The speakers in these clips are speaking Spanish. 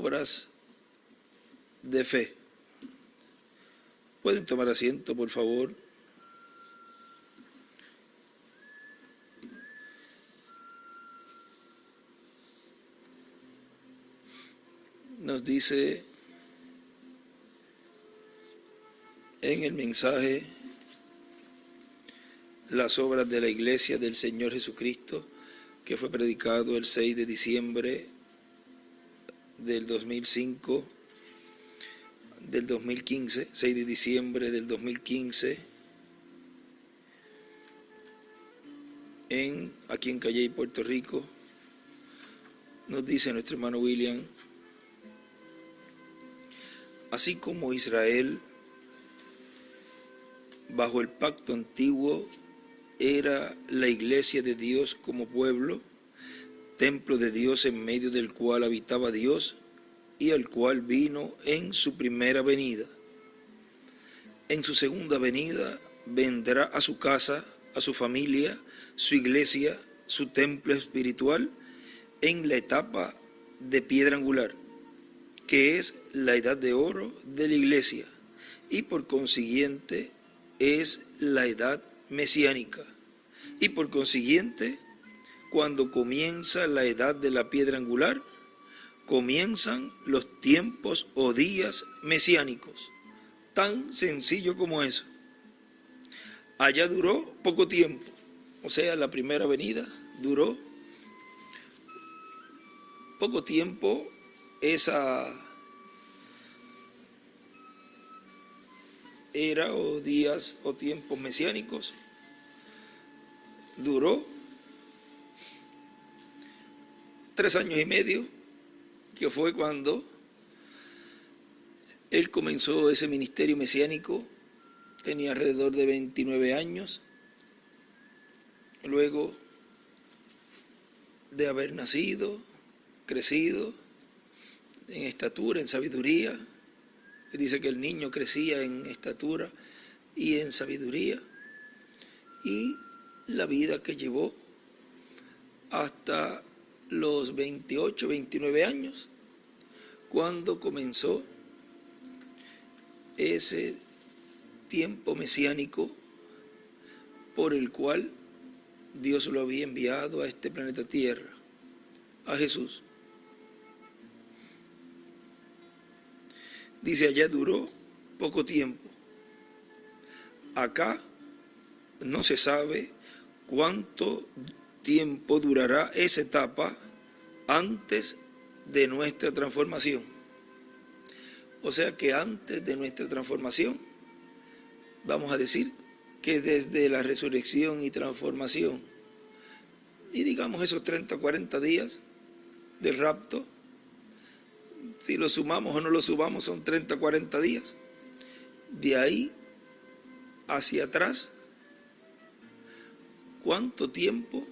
obras de fe. ¿Pueden tomar asiento, por favor? Nos dice en el mensaje las obras de la Iglesia del Señor Jesucristo, que fue predicado el 6 de diciembre del 2015, 6 de diciembre del 2015, aquí en Calley, Puerto Rico. Nos dice nuestro hermano William: así como Israel, bajo el pacto antiguo, era la iglesia de Dios como pueblo, templo de Dios en medio del cual habitaba Dios y al cual vino en su primera venida. En su segunda venida vendrá a su casa, a su familia, su iglesia, su templo espiritual, en la etapa de piedra angular, que es la edad de oro de la iglesia, y por consiguiente es la edad mesiánica. Y por consiguiente, cuando comienza la edad de la piedra angular, comienzan los tiempos o días mesiánicos. Tan sencillo como eso. Allá duró poco tiempo, o sea, la primera venida duró poco tiempo. Esa era o días o tiempos mesiánicos duró 3 años y medio, que fue cuando él comenzó ese ministerio mesiánico. Tenía alrededor de 29 años, luego de haber nacido, crecido en estatura, en sabiduría. Dice que el niño crecía en estatura y en sabiduría, y la vida que llevó hasta los 28, 29 años, cuando comenzó ese tiempo mesiánico por el cual Dios lo había enviado a este planeta Tierra, a Jesús. Dice, allá duró poco tiempo. Acá no se sabe cuánto tiempo durará esa etapa antes de nuestra transformación. O sea que antes de nuestra transformación, vamos a decir que desde la resurrección y transformación, y digamos esos 30, 40 días del rapto, si lo sumamos o no lo sumamos, son 30, 40 días. De ahí hacia atrás, ¿cuánto tiempo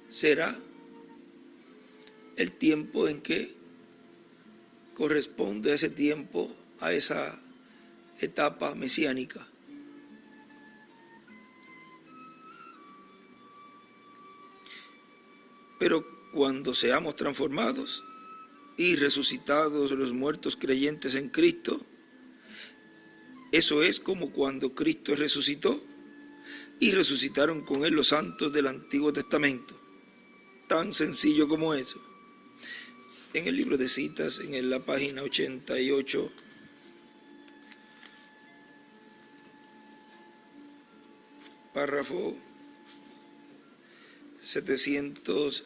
será el tiempo en que corresponde ese tiempo a esa etapa mesiánica? Pero cuando seamos transformados y resucitados los muertos creyentes en Cristo, eso es como cuando Cristo resucitó y resucitaron con él los santos del Antiguo Testamento. Tan sencillo como eso. En el libro de citas, en la página 88, párrafo 752,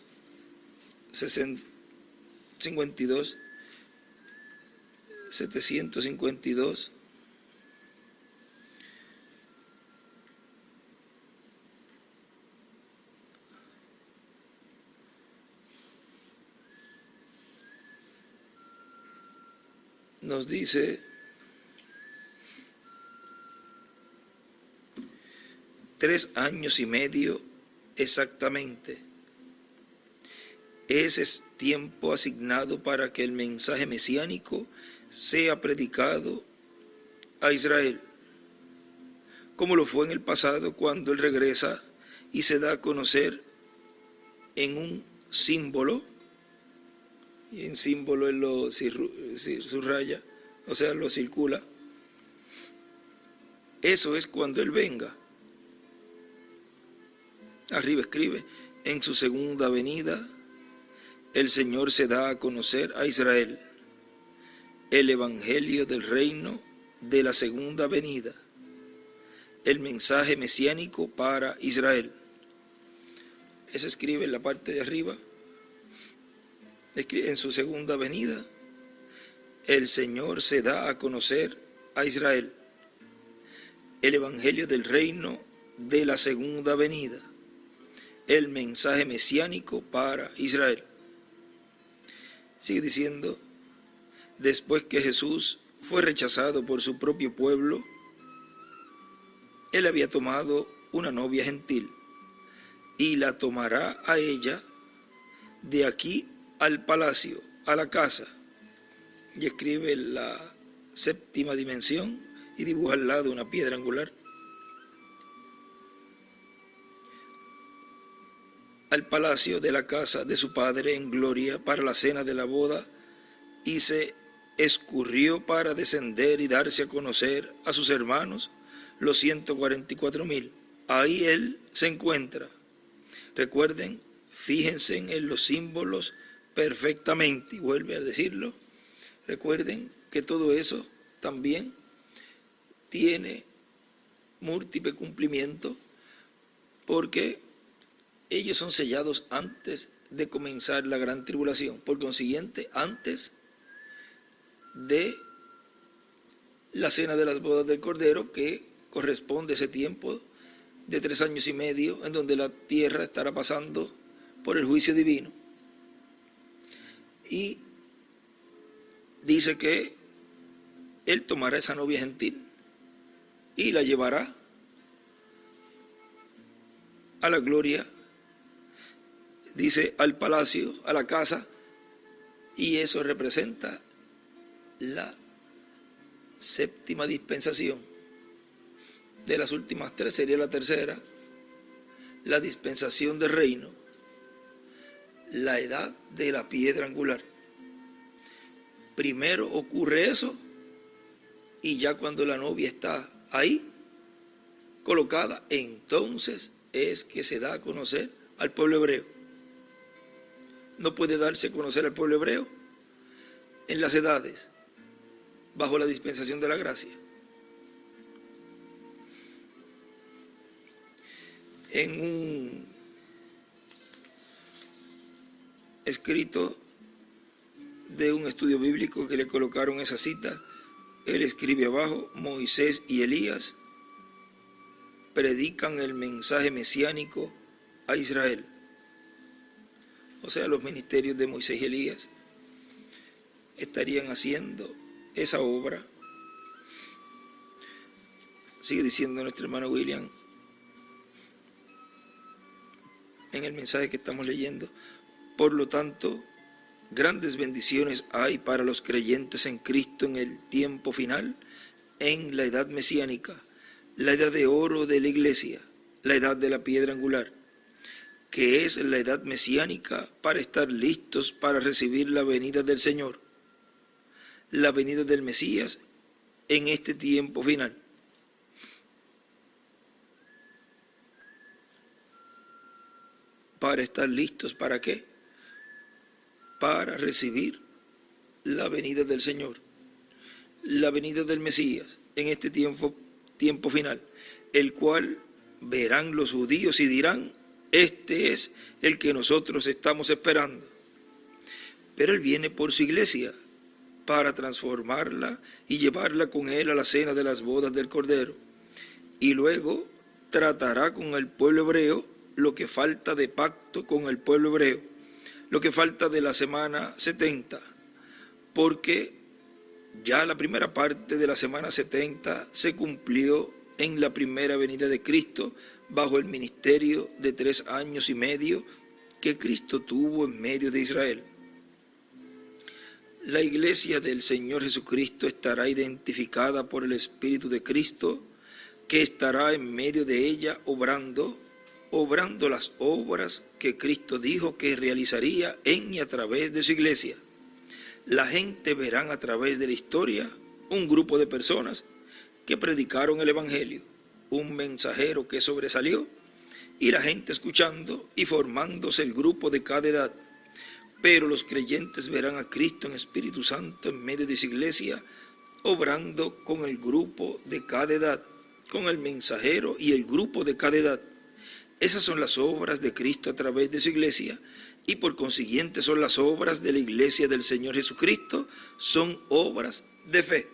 nos dice: 3 años y medio exactamente. Ese es tiempo asignado para que el mensaje mesiánico sea predicado a Israel, como lo fue en el pasado cuando él regresa y se da a conocer en un símbolo y en símbolo él lo subraya, o sea, lo circula. Eso es cuando él venga. Arriba escribe, en su segunda venida, el Señor se da a conocer a Israel, el evangelio del reino de la segunda venida, el mensaje mesiánico para Israel. Eso escribe en la parte de arriba. Escribe, en su segunda venida, el Señor se da a conocer a Israel, el evangelio del reino de la segunda venida, el mensaje mesiánico para Israel. Sigue diciendo, después que Jesús fue rechazado por su propio pueblo, él había tomado una novia gentil y la tomará a ella de aquí al palacio, a la casa. Y escribe la séptima dimensión y dibuja al lado una piedra angular. Al palacio de la casa de su padre en gloria para la cena de la boda, y se escurrió para descender y darse a conocer a sus hermanos, los 144,000. Ahí él se encuentra. Recuerden, fíjense en los símbolos perfectamente, y vuelve a decirlo. Recuerden que todo eso también tiene múltiple cumplimiento, porque ellos son sellados antes de comenzar la gran tribulación. Por consiguiente, antes de la cena de las bodas del Cordero, que corresponde a ese tiempo de 3 años y medio, en donde la tierra estará pasando por el juicio divino. Y dice que él tomará esa novia gentil y la llevará a la gloria, dice, al palacio, a la casa, y eso representa la séptima dispensación. De las últimas 3 sería la tercera, la dispensación del reino, la edad de la piedra angular. Primero ocurre eso, y ya cuando la novia está ahí, colocada, entonces es que se da a conocer al pueblo hebreo. No puede darse a conocer al pueblo hebreo en las edades, bajo la dispensación de la gracia. En un escrito de un estudio bíblico que le colocaron esa cita, él escribe abajo, Moisés y Elías predican el mensaje mesiánico a Israel. O sea, los ministerios de Moisés y Elías estarían haciendo esa obra. Sigue diciendo nuestro hermano William en el mensaje que estamos leyendo. Por lo tanto, grandes bendiciones hay para los creyentes en Cristo en el tiempo final, en la edad mesiánica, la edad de oro de la iglesia, la edad de la piedra angular, que es la edad mesiánica para estar listos para recibir la venida del Señor, la venida del Mesías en este tiempo final. Para estar listos, ¿para qué? Para recibir la venida del Señor, la venida del Mesías en este tiempo final, el cual verán los judíos y dirán, este es el que nosotros estamos esperando. Pero él viene por su iglesia para transformarla y llevarla con él a la cena de las bodas del Cordero. Y luego tratará con el pueblo hebreo lo que falta de pacto con el pueblo hebreo, lo que falta de la semana 70, porque ya la primera parte de la semana 70 se cumplió en la primera venida de Cristo, bajo el ministerio de 3 años y medio que Cristo tuvo en medio de Israel. La iglesia del Señor Jesucristo estará identificada por el Espíritu de Cristo, que estará en medio de ella obrando las obras que Cristo dijo que realizaría en y a través de su iglesia. la gente verán a través de la historia un grupo de personas que predicaron el Evangelio, un mensajero que sobresalió y la gente escuchando y formándose el grupo de cada edad. Pero los creyentes verán a Cristo en Espíritu Santo en medio de su iglesia, obrando con el grupo de cada edad, con el mensajero y el grupo de cada edad. Esas son las obras de Cristo a través de su iglesia y por consiguiente son las obras de la iglesia del Señor Jesucristo, son obras de fe.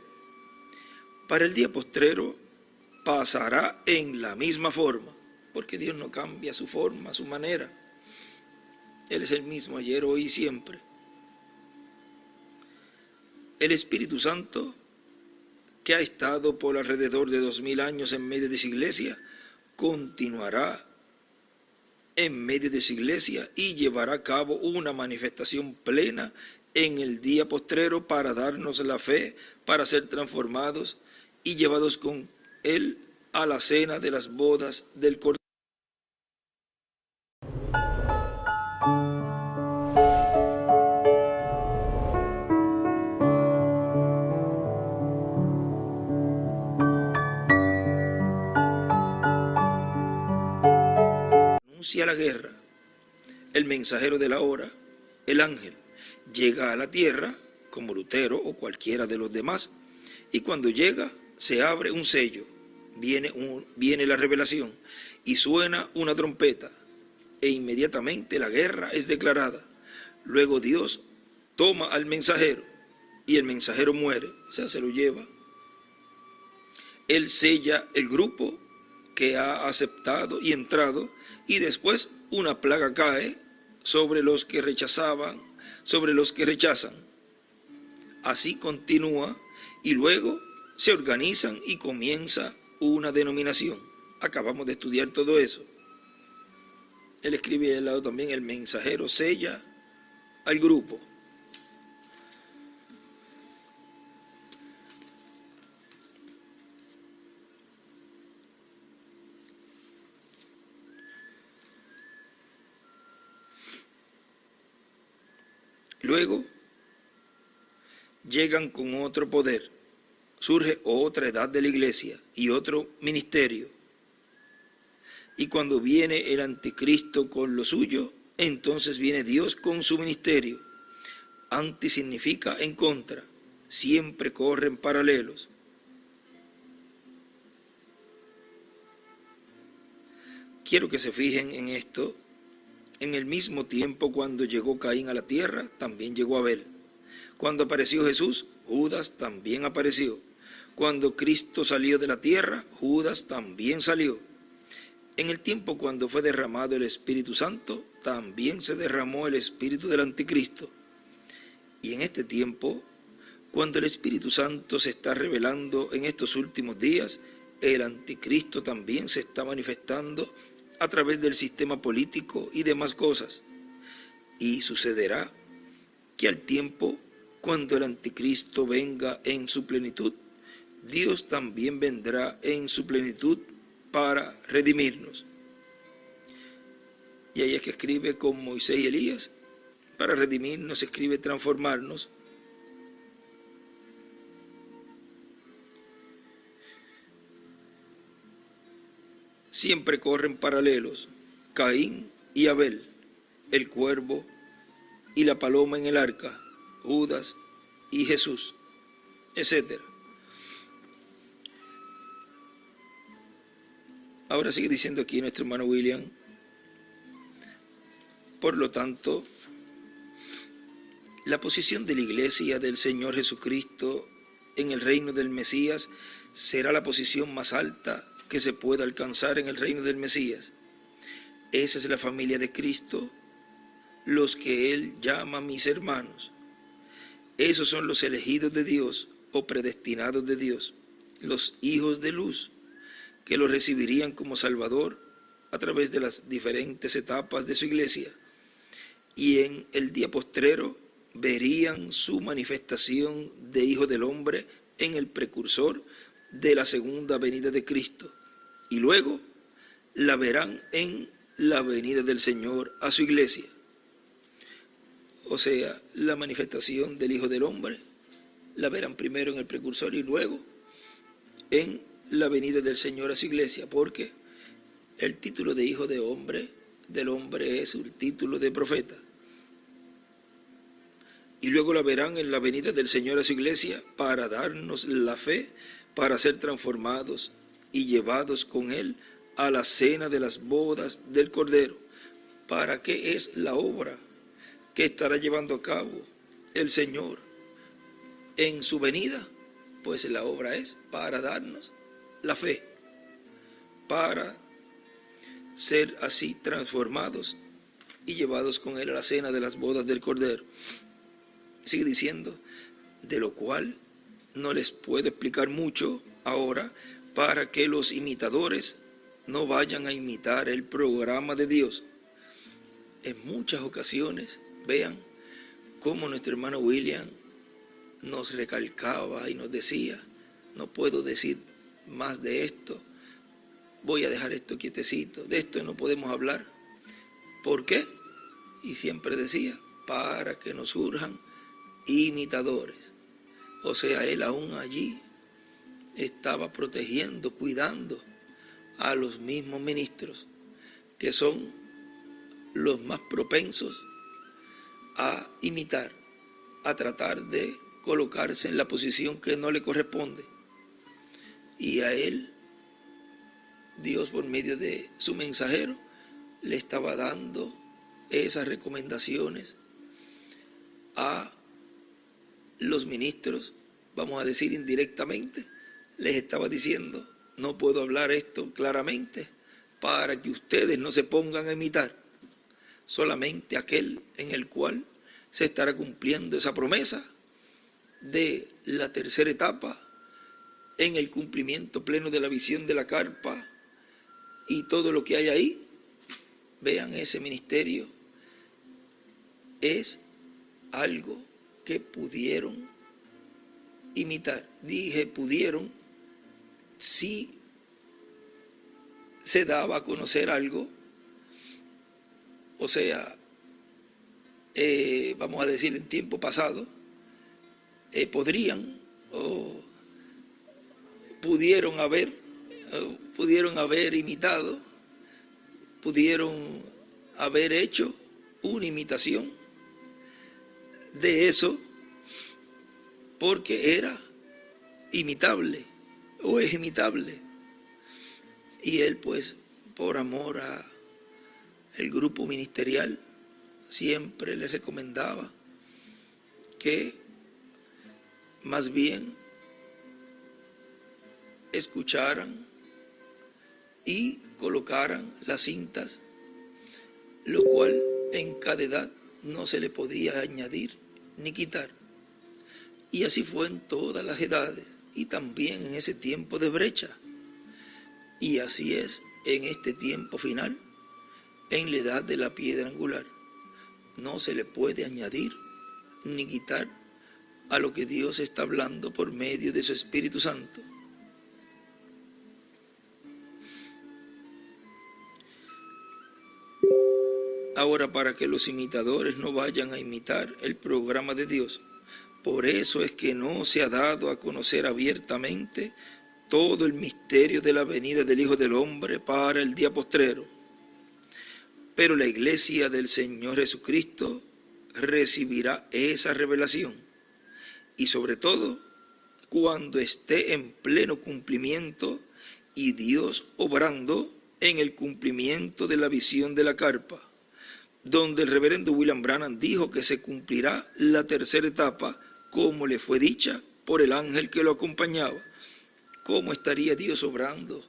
Para el día postrero pasará en la misma forma, porque Dios no cambia su forma, su manera. Él es el mismo ayer, hoy y siempre. El Espíritu Santo, que ha estado por alrededor de 2000 años en medio de su iglesia, continuará en medio de su iglesia y llevará a cabo una manifestación plena en el día postrero para darnos la fe, para ser transformados y llevados con Él a la cena de las bodas del Cordero. Anuncia la guerra. El mensajero de la hora, el ángel, llega a la tierra como Lutero o cualquiera de los demás, y cuando llega se abre un sello, viene la revelación y suena una trompeta e inmediatamente la guerra es declarada. Luego Dios toma al mensajero y el mensajero muere, o sea, se lo lleva. Él sella el grupo que ha aceptado y entrado, y después una plaga cae sobre los que rechazaban, sobre los que rechazan. Así continúa y luego se organizan y comienza una denominación. Acabamos de estudiar todo eso. Él escribe al lado también: el mensajero sella al grupo. Luego llegan con otro poder, surge otra edad de la iglesia y otro ministerio. Y cuando viene el anticristo con lo suyo, entonces viene Dios con su ministerio. Anti significa en contra, siempre corren paralelos. Quiero que se fijen en esto. En el mismo tiempo, cuando llegó Caín a la tierra, también llegó Abel. Cuando apareció Jesús, Judas también apareció. Cuando Cristo salió de la tierra, Judas también salió. En el tiempo cuando fue derramado el Espíritu Santo, también se derramó el espíritu del anticristo. Y en este tiempo, cuando el Espíritu Santo se está revelando en estos últimos días, el anticristo también se está manifestando a través del sistema político y demás cosas. Y sucederá que al tiempo, cuando el anticristo venga en su plenitud, Dios también vendrá en su plenitud para redimirnos. Y ahí es que escribe con Moisés y Elías: para redimirnos, escribe transformarnos. Siempre corren paralelos, Caín y Abel, el cuervo y la paloma en el arca, Judas y Jesús, etc. Ahora sigue diciendo aquí nuestro hermano William: por lo tanto, la posición de la iglesia del Señor Jesucristo en el reino del Mesías será la posición más alta que se pueda alcanzar en el reino del Mesías. Esa es la familia de Cristo, los que Él llama mis hermanos. Esos son los elegidos de Dios o predestinados de Dios, los hijos de luz, que lo recibirían como Salvador a través de las diferentes etapas de su iglesia. Y en el día postrero verían su manifestación de Hijo del Hombre en el precursor de la segunda venida de Cristo. Y luego la verán en la venida del Señor a su iglesia. o sea, la manifestación del Hijo del Hombre, la verán primero en el precursor y luego en la venida del Señor a su iglesia, porque el título de Hijo del Hombre es un título de profeta. Y luego la verán en la venida del Señor a su iglesia para darnos la fe, para ser transformados y llevados con Él a la cena de las bodas del Cordero. ¿Para qué es la obra que estará llevando a cabo el Señor en su venida? Pues la obra es para darnos la fe, para ser así transformados y llevados con Él a la cena de las bodas del Cordero. Sigue diciendo, de lo cual no les puedo explicar mucho ahora para que los imitadores no vayan a imitar el programa de Dios. En muchas ocasiones, vean cómo nuestro hermano William nos recalcaba y nos decía, no puedo decir más de esto, voy a dejar esto quietecito, de esto no podemos hablar. ¿Por qué? Y siempre decía, para que nos surjan imitadores. O sea, él aún allí estaba protegiendo, cuidando a los mismos ministros, que son los más propensos a imitar, a tratar de colocarse en la posición que no le corresponde. Y a él, Dios por medio de su mensajero, le estaba dando esas recomendaciones a los ministros, vamos a decir indirectamente, les estaba diciendo, no puedo hablar esto claramente para que ustedes no se pongan a imitar, solamente aquel en el cual se estará cumpliendo esa promesa de la tercera etapa, en el cumplimiento pleno de la visión de la carpa y todo lo que hay ahí. Vean, ese ministerio es algo que pudieron imitar. Dije pudieron, si se daba a conocer algo, o sea, vamos a decir en tiempo pasado, podrían o pudieron haber imitado, pudieron haber hecho una imitación de eso, porque era imitable o es imitable. Y él, pues, por amor a el grupo ministerial, siempre le recomendaba que más bien escucharan y colocaran las cintas, lo cual en cada edad no se le podía añadir ni quitar. Y así fue en todas las edades y también en ese tiempo de brecha. Y así es en este tiempo final, en la edad de la piedra angular. No se le puede añadir ni quitar a lo que Dios está hablando por medio de su Espíritu Santo. Ahora, para que los imitadores no vayan a imitar el programa de Dios, por eso es que no se ha dado a conocer abiertamente todo el misterio de la venida del Hijo del Hombre para el día postrero. Pero la iglesia del Señor Jesucristo recibirá esa revelación, y sobre todo cuando esté en pleno cumplimiento y Dios obrando en el cumplimiento de la visión de la carpa, donde el reverendo William Branham dijo que se cumplirá la tercera etapa como le fue dicha por el ángel que lo acompañaba. ¿Cómo estaría Dios obrando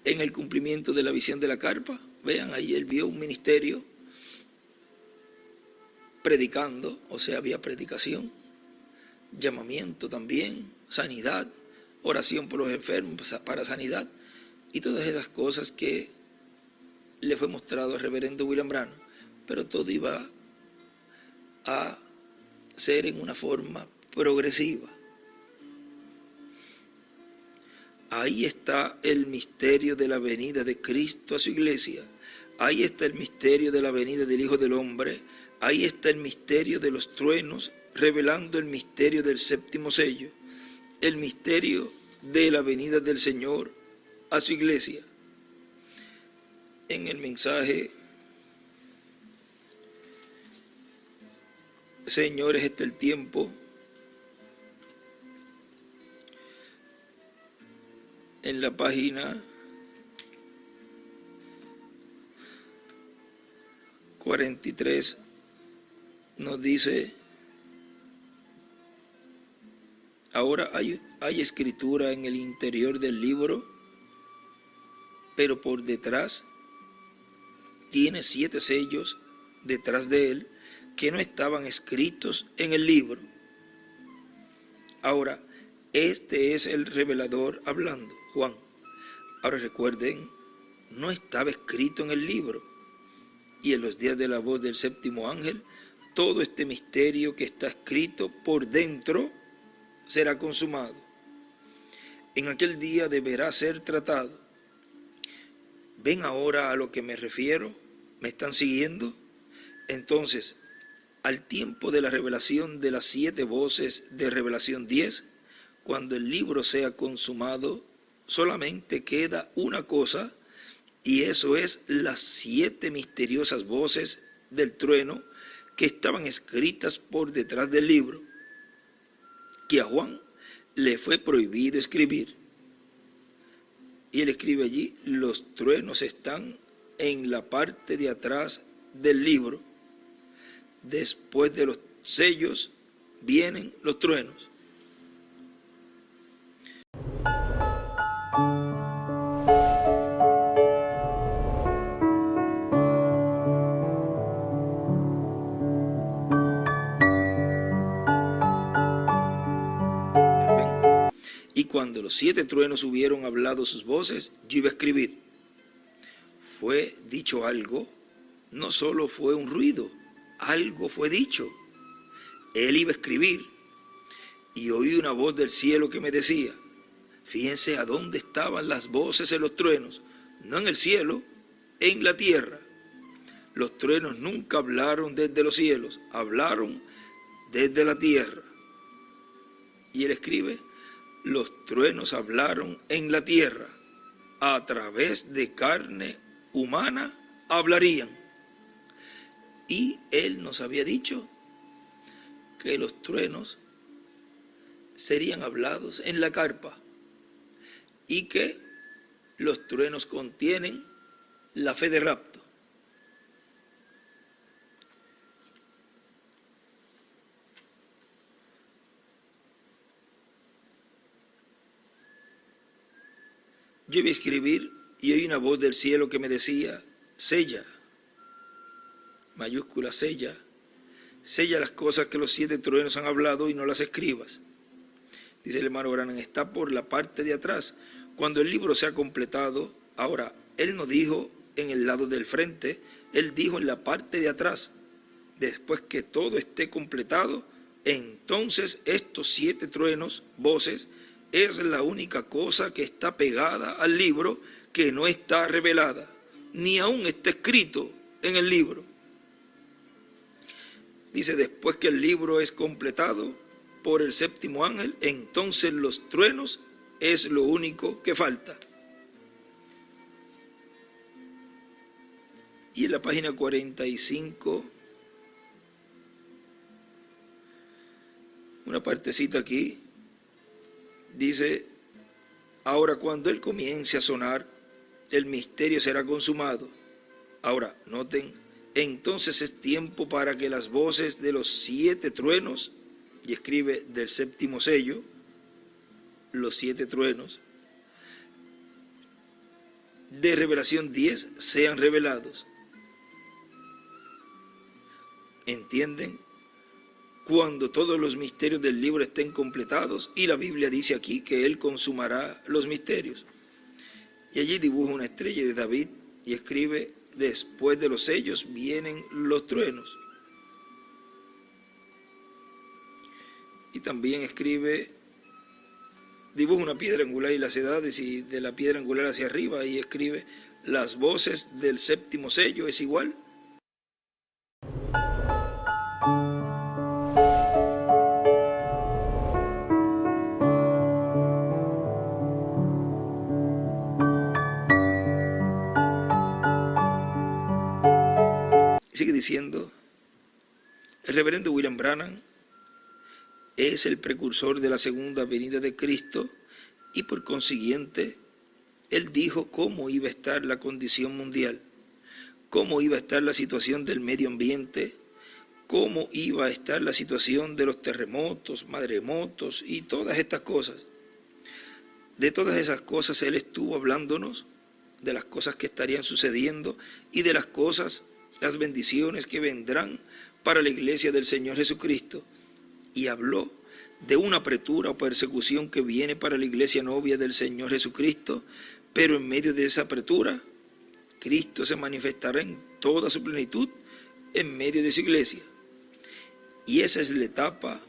en el cumplimiento de la visión de la carpa? Vean, ahí él vio un ministerio predicando, o sea, había predicación, llamamiento también, sanidad, oración por los enfermos para sanidad y todas esas cosas que le fue mostrado al reverendo William Branham. Pero todo iba a ser en una forma progresiva. Ahí está el misterio de la venida de Cristo a su iglesia. Ahí está el misterio de la venida del Hijo del Hombre Ahí está el misterio de los truenos, revelando el misterio del séptimo sello, el misterio de la venida del Señor a su iglesia. En el mensaje, señores, este es el tiempo. En la página 43 nos dice: ahora hay escritura en el interior del libro, pero por detrás tiene 7 sellos detrás de él que no estaban escritos en el libro. Ahora, este es el revelador hablando, Juan. Ahora recuerden, no estaba escrito en el libro. Y en los días de la voz del séptimo ángel, todo este misterio que está escrito por dentro será consumado. En aquel día deberá ser tratado. ¿Ven ahora a lo que me refiero? ¿Me están siguiendo? Entonces, al tiempo de la revelación de las 7 voces de Revelación 10, cuando el libro sea consumado, solamente queda una cosa, y eso es las 7 misteriosas voces del trueno que estaban escritas por detrás del libro, que a Juan le fue prohibido escribir. Y él escribe allí: los truenos están en la parte de atrás del libro. Después de los sellos vienen los truenos. Y cuando los 7 truenos hubieron hablado sus voces, yo iba a escribir. Fue dicho algo, no solo fue un ruido, algo fue dicho. Él iba a escribir, y oí una voz del cielo que me decía: fíjense a dónde estaban las voces en los truenos, no en el cielo, en la tierra. Los truenos nunca hablaron desde los cielos, hablaron desde la tierra. Y él escribe: los truenos hablaron en la tierra, a través de carne humana hablarían. Y él nos había dicho que los truenos serían hablados en la carpa, y que los truenos contienen la fe de rapto. Yo iba a escribir, y oí una voz del cielo que me decía: sella, mayúscula, sella las cosas que los 7 truenos han hablado y no las escribas. Dice el hermano Branham, está por la parte de atrás. Cuando el libro sea completado, ahora, él no dijo en el lado del frente, él dijo en la parte de atrás. Después que todo esté completado, entonces estos 7 truenos, voces, es la única cosa que está pegada al libro, que no está revelada, ni aún está escrito en el libro. Dice: después que el libro es completado por el séptimo ángel, entonces los truenos es lo único que falta. Y en la página 45, una partecita aquí, dice: ahora cuando él comience a sonar, el misterio será consumado. Ahora, noten, entonces es tiempo para que las voces de los 7 truenos, y escribe del séptimo sello, los 7 truenos, de Revelación 10 sean revelados. ¿Entienden? Cuando todos los misterios del libro estén completados, y la Biblia dice aquí que él consumará los misterios. Y allí dibuja una estrella de David y escribe: después de los sellos vienen los truenos. Y también escribe, dibuja una piedra angular y las edades, y de la piedra angular hacia arriba, y escribe: las voces del séptimo sello es igual. diciendo, el reverendo William Branham es el precursor de la segunda venida de Cristo y por consiguiente, él dijo cómo iba a estar la condición mundial, cómo iba a estar la situación del medio ambiente, cómo iba a estar la situación de los terremotos, maremotos y todas estas cosas. De todas esas cosas él estuvo hablándonos, de las cosas que estarían sucediendo y de las cosas, las bendiciones que vendrán para la iglesia del Señor Jesucristo. Y habló de una apretura o persecución que viene para la iglesia novia del Señor Jesucristo, pero en medio de esa apretura, Cristo se manifestará en toda su plenitud en medio de su iglesia. Y esa es la etapa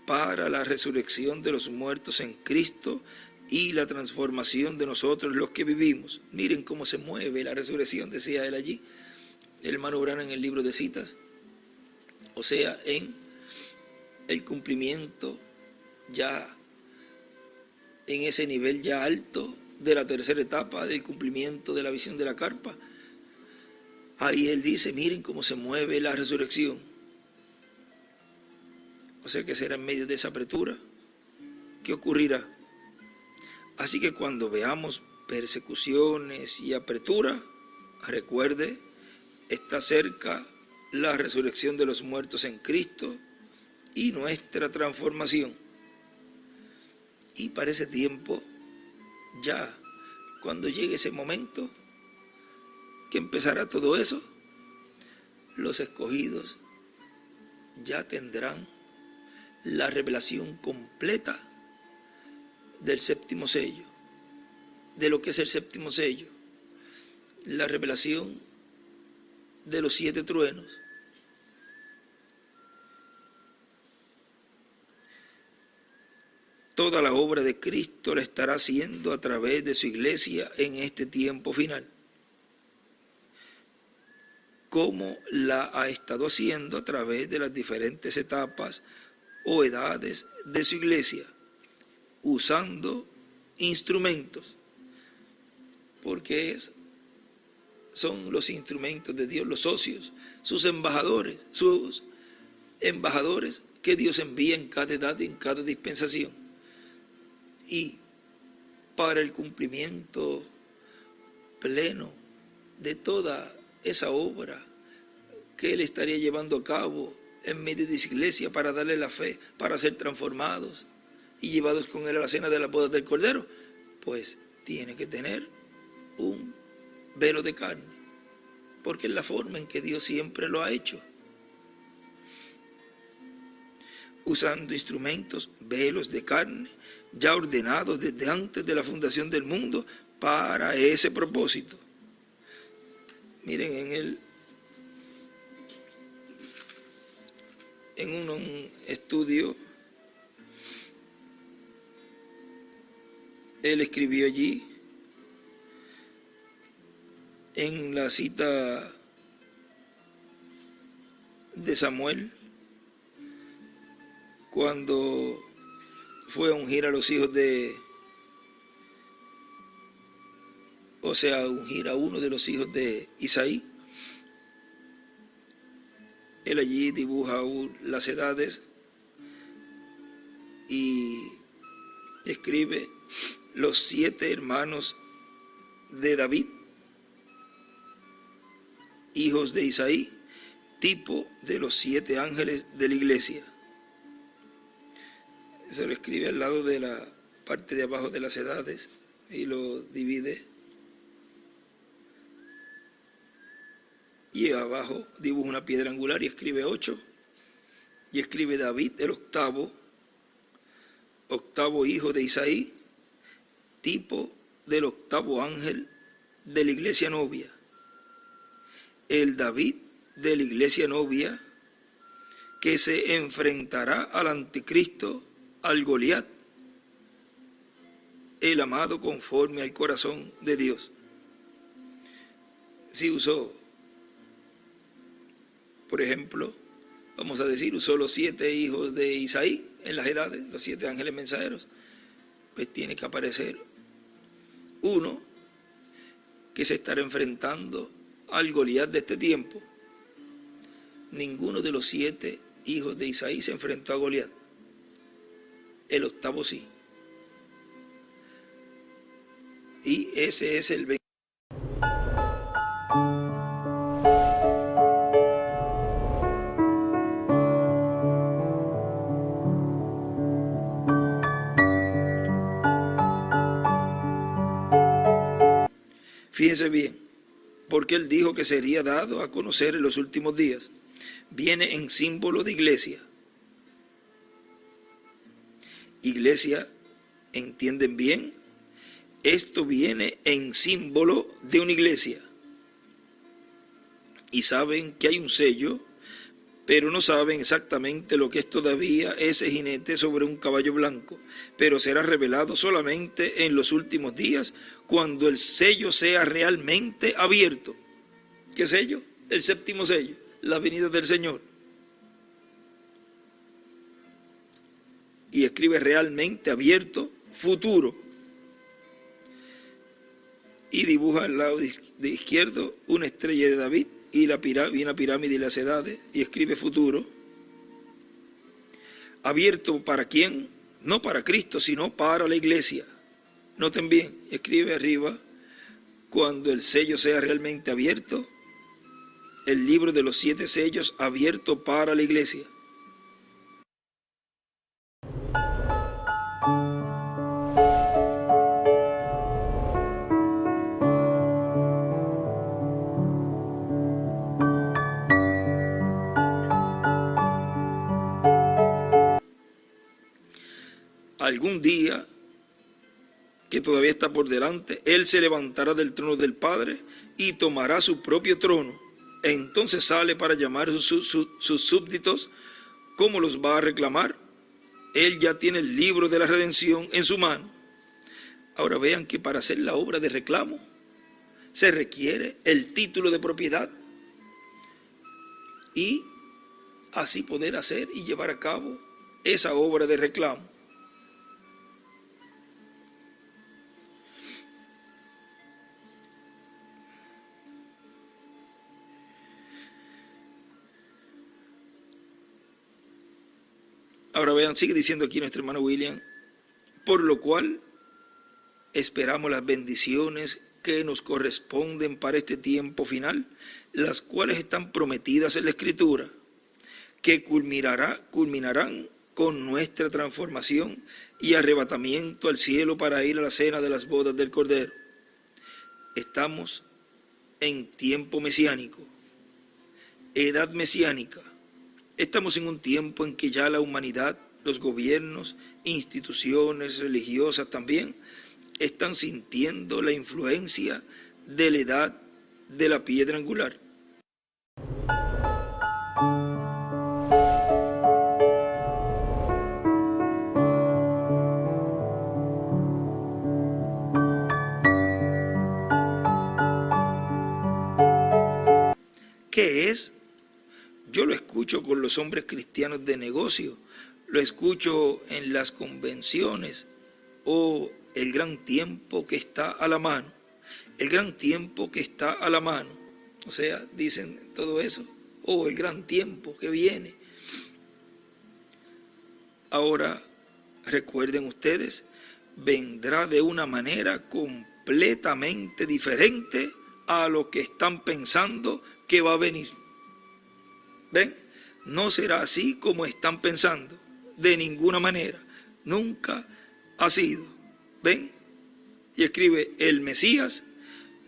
para la resurrección de los muertos en Cristo y la transformación de nosotros los que vivimos. Miren cómo se mueve la resurrección, decía él allí, el hermano Branham en el libro de citas. O sea, en el cumplimiento ya en ese nivel ya alto de la tercera etapa del cumplimiento de la visión de la carpa. Ahí él dice, miren cómo se mueve la resurrección. O sea que será en medio de esa apretura. ¿Qué ocurrirá? Así que cuando veamos persecuciones y apretura, recuerde, está cerca la resurrección de los muertos en Cristo y nuestra transformación. Y para ese tiempo, ya cuando llegue ese momento que empezará todo eso, los escogidos ya tendrán la revelación completa del séptimo sello, de lo que es el séptimo sello, la revelación de los 7 truenos. Toda la obra de Cristo la estará haciendo a través de su iglesia en este tiempo final, como la ha estado haciendo a través de las diferentes etapas o edades de su iglesia, usando instrumentos, porque son los instrumentos de Dios, los socios, sus embajadores que Dios envía en cada edad y en cada dispensación. Y para el cumplimiento pleno de toda esa obra que Él estaría llevando a cabo en medio de su iglesia para darle la fe, para ser transformados y llevados con Él a la cena de las bodas del Cordero, pues tiene que tener un velo de carne, porque es la forma en que Dios siempre lo ha hecho, usando instrumentos, velos de carne, ya ordenados desde antes de la fundación del mundo para ese propósito. Miren, en un estudio, él escribió allí, en la cita de Samuel, cuando fue a ungir a los hijos ungir a uno de los hijos de Isaí. Él allí dibuja las edades y escribe los 7 hermanos de David, hijos de Isaí, tipo de los 7 ángeles de la iglesia. Se lo escribe al lado de la parte de abajo de las edades y lo divide. Y abajo dibuja una piedra angular y escribe 8. Y escribe David, el octavo hijo de Isaí, tipo del 8º ángel de la iglesia novia. El David de la iglesia novia que se enfrentará al anticristo, al Goliat, el amado conforme al corazón de Dios. Si usó, por ejemplo, vamos a decir, usó los 7 hijos de Isaí en las edades, los 7 ángeles mensajeros, pues tiene que aparecer uno que se estará enfrentando al Goliat de este tiempo, ninguno de los 7 hijos de Isaí se enfrentó a Goliat. El 8º sí. Y ese es el 20. Fíjense bien, porque él dijo que sería dado a conocer en los últimos días. Viene en símbolo de iglesia. Iglesia, ¿entienden bien? Esto viene en símbolo de una iglesia. Y saben que hay un sello, pero no saben exactamente lo que es todavía ese jinete sobre un caballo blanco, pero será revelado solamente en los últimos días, cuando el sello sea realmente abierto. ¿Qué sello? El 7º sello, la venida del Señor. Y escribe realmente abierto, futuro. Y dibuja al lado de izquierdo una estrella de David y una pirámide y las edades, y escribe futuro. ¿Abierto para quién? No para Cristo, sino para la iglesia. Noten bien, escribe arriba, cuando el sello sea realmente abierto, el libro de los 7 sellos abierto para la iglesia. Algún día, que todavía está por delante, Él se levantará del trono del Padre y tomará su propio trono. Entonces sale para llamar a sus súbditos. ¿Cómo los va a reclamar? Él ya tiene el libro de la redención en su mano. Ahora vean que para hacer la obra de reclamo se requiere el título de propiedad y así poder hacer y llevar a cabo esa obra de reclamo. Ahora vean, sigue diciendo aquí nuestro hermano William, por lo cual esperamos las bendiciones que nos corresponden para este tiempo final, las cuales están prometidas en la Escritura, que culminarán con nuestra transformación y arrebatamiento al cielo para ir a la cena de las bodas del Cordero. Estamos en tiempo mesiánico, edad mesiánica. Estamos en un tiempo en que ya la humanidad, los gobiernos, instituciones religiosas también, están sintiendo la influencia de la edad de la piedra angular. ¿Qué es? Yo lo escucho con los hombres cristianos de negocio, lo escucho en las convenciones, o el gran tiempo que está a la mano, el gran tiempo que está a la mano. O sea, dicen todo eso, el gran tiempo que viene. Ahora, recuerden ustedes, vendrá de una manera completamente diferente a lo que están pensando que va a venir. ¿Ven? No será así como están pensando, de ninguna manera. Nunca ha sido. ¿Ven? Y escribe, el Mesías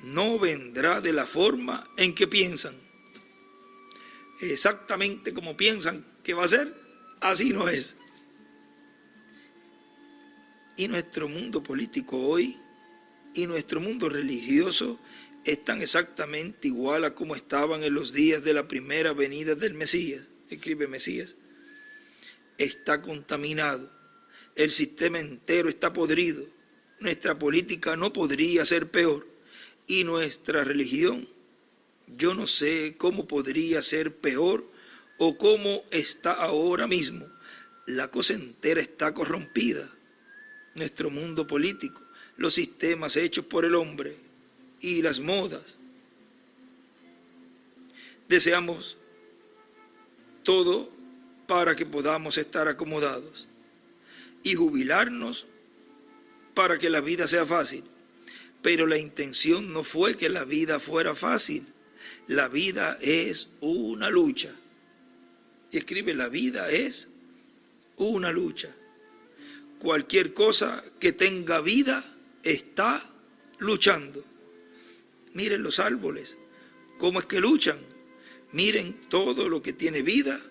no vendrá de la forma en que piensan. Exactamente como piensan que va a ser, así no es. Y nuestro mundo político hoy y nuestro mundo religioso están exactamente igual a como estaban en los días de la primera venida del Mesías. Escribe Mesías. Está contaminado. El sistema entero está podrido. Nuestra política no podría ser peor. Y nuestra religión, yo no sé cómo podría ser peor o cómo está ahora mismo. La cosa entera está corrompida. Nuestro mundo político, los sistemas hechos por el hombre y las modas. Deseamos todo para que podamos estar acomodados y jubilarnos para que la vida sea fácil. Pero la intención no fue que la vida fuera fácil. La vida es una lucha. Y escribe, la vida es una lucha. Cualquier cosa que tenga vida está luchando. Miren los árboles, cómo es que luchan. Miren todo lo que tiene vida.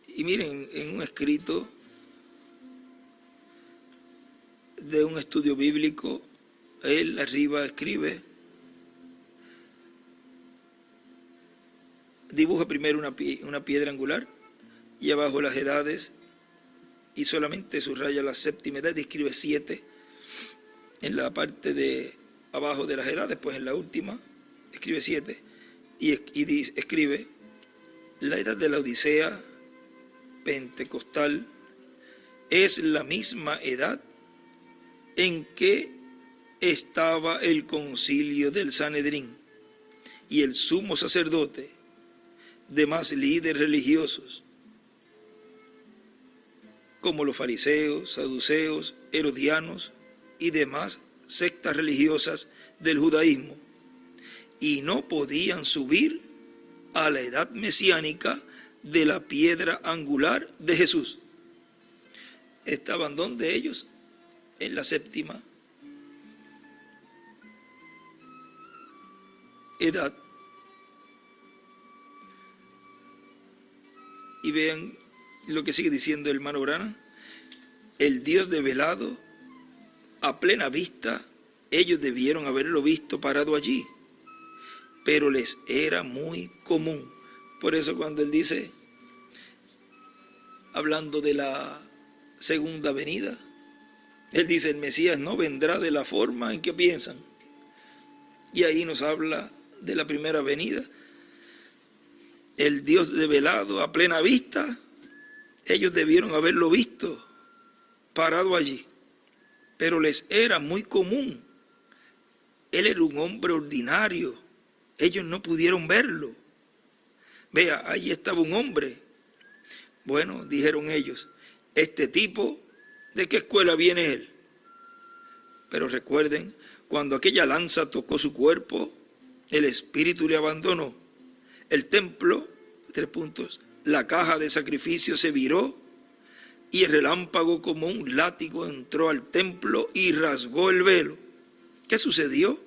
Y miren, en un escrito de un estudio bíblico, él arriba escribe, dibuja primero una piedra angular y abajo las edades, y solamente subraya la séptima edad y escribe 7 en la parte de abajo de las edades, pues en la última escribe 7 y escribe la edad de la Odisea pentecostal es la misma edad en que estaba el concilio del Sanedrín y el sumo sacerdote, demás líderes religiosos, como los fariseos, saduceos, herodianos y demás sectas religiosas del judaísmo, y no podían subir a la edad mesiánica de la piedra angular de Jesús. Estaban donde ellos, en la séptima edad. Y vean lo que sigue diciendo el hermano Branham. El Dios develado a plena vista, ellos debieron haberlo visto parado allí, pero les era muy común. Por eso cuando él dice, hablando de la segunda venida, él dice, el Mesías no vendrá de la forma en que piensan. Y ahí nos habla de la primera venida. El Dios develado a plena vista, ellos debieron haberlo visto parado allí, pero les era muy común. Él era un hombre ordinario, ellos no pudieron verlo. Vea, allí estaba un hombre. Bueno, dijeron ellos, este tipo, ¿de qué escuela viene él? Pero recuerden, cuando aquella lanza tocó su cuerpo, el espíritu le abandonó. El templo, 3 puntos, la caja de sacrificio se viró y el relámpago como un látigo entró al templo y rasgó el velo. ¿Qué sucedió?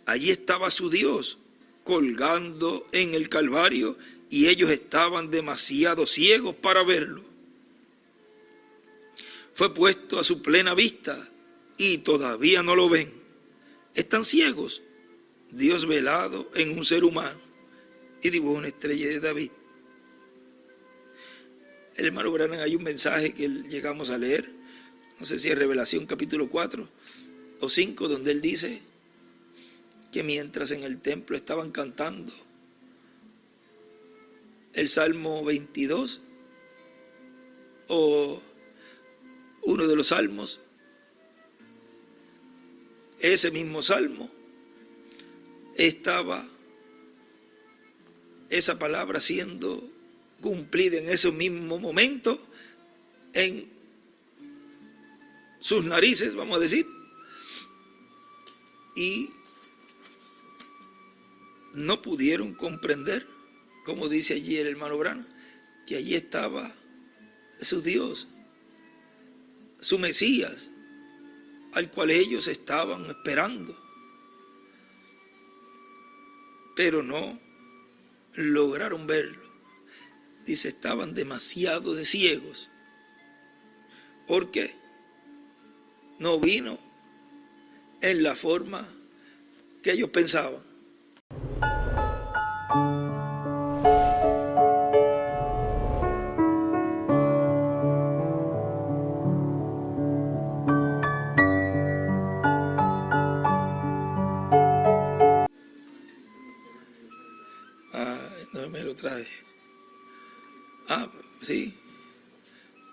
Allí estaba su Dios colgando en el Calvario y ellos estaban demasiado ciegos para verlo. Fue puesto a su plena vista y todavía no lo ven. Están ciegos. Dios velado en un ser humano. Y dibujó una estrella de David. El hermano Branham, hay un mensaje que llegamos a leer, no sé si es Revelación capítulo 4 o 5, donde él dice que mientras en el templo estaban cantando el Salmo 22 o uno de los salmos, ese mismo salmo estaba esa palabra siendo cumplida en ese mismo momento en sus narices, vamos a decir, y no pudieron comprender, como dice allí el hermano Branham, que allí estaba su Dios, su Mesías, al cual ellos estaban esperando, pero no lograron verlo. Dice, estaban demasiado ciegos, porque no vino en la forma que ellos pensaban. no me lo trae. Ah, sí.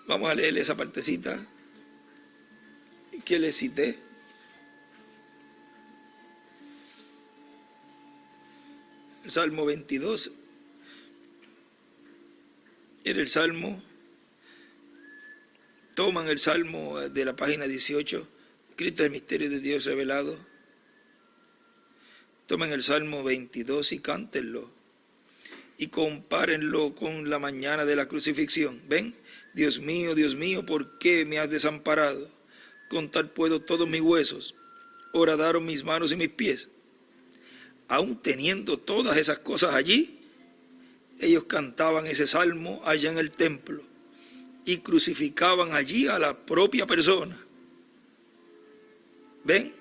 Vamos a leer esa partecita que le cité. El Salmo 22 era el Salmo. Toman el Salmo de la página 18, Cristo es el misterio de Dios revelado. Tomen el Salmo 22 y cántenlo. Y compárenlo con la mañana de la crucifixión. ¿Ven? Dios mío, ¿por qué me has desamparado? Contar puedo todos mis huesos. Horadaron mis manos y mis pies. Aún teniendo todas esas cosas allí, ellos cantaban ese salmo allá en el templo y crucificaban allí a la propia persona. ¿Ven?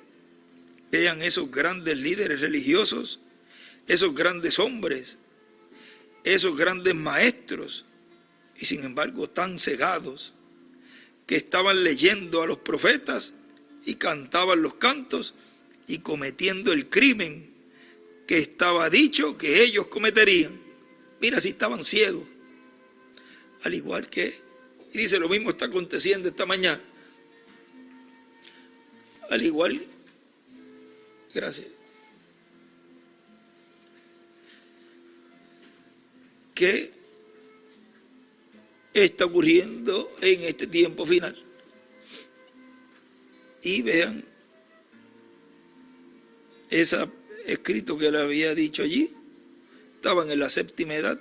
Vean esos grandes líderes religiosos, esos grandes hombres, esos grandes maestros, y sin embargo tan cegados, que estaban leyendo a los profetas y cantaban los cantos y cometiendo el crimen que estaba dicho que ellos cometerían. Mira si estaban ciegos. Al igual que, y dice, lo mismo está aconteciendo esta mañana. Al igual, gracias, que está ocurriendo en este tiempo final. Y vean ese escrito que le había dicho allí. Estaban en la séptima edad,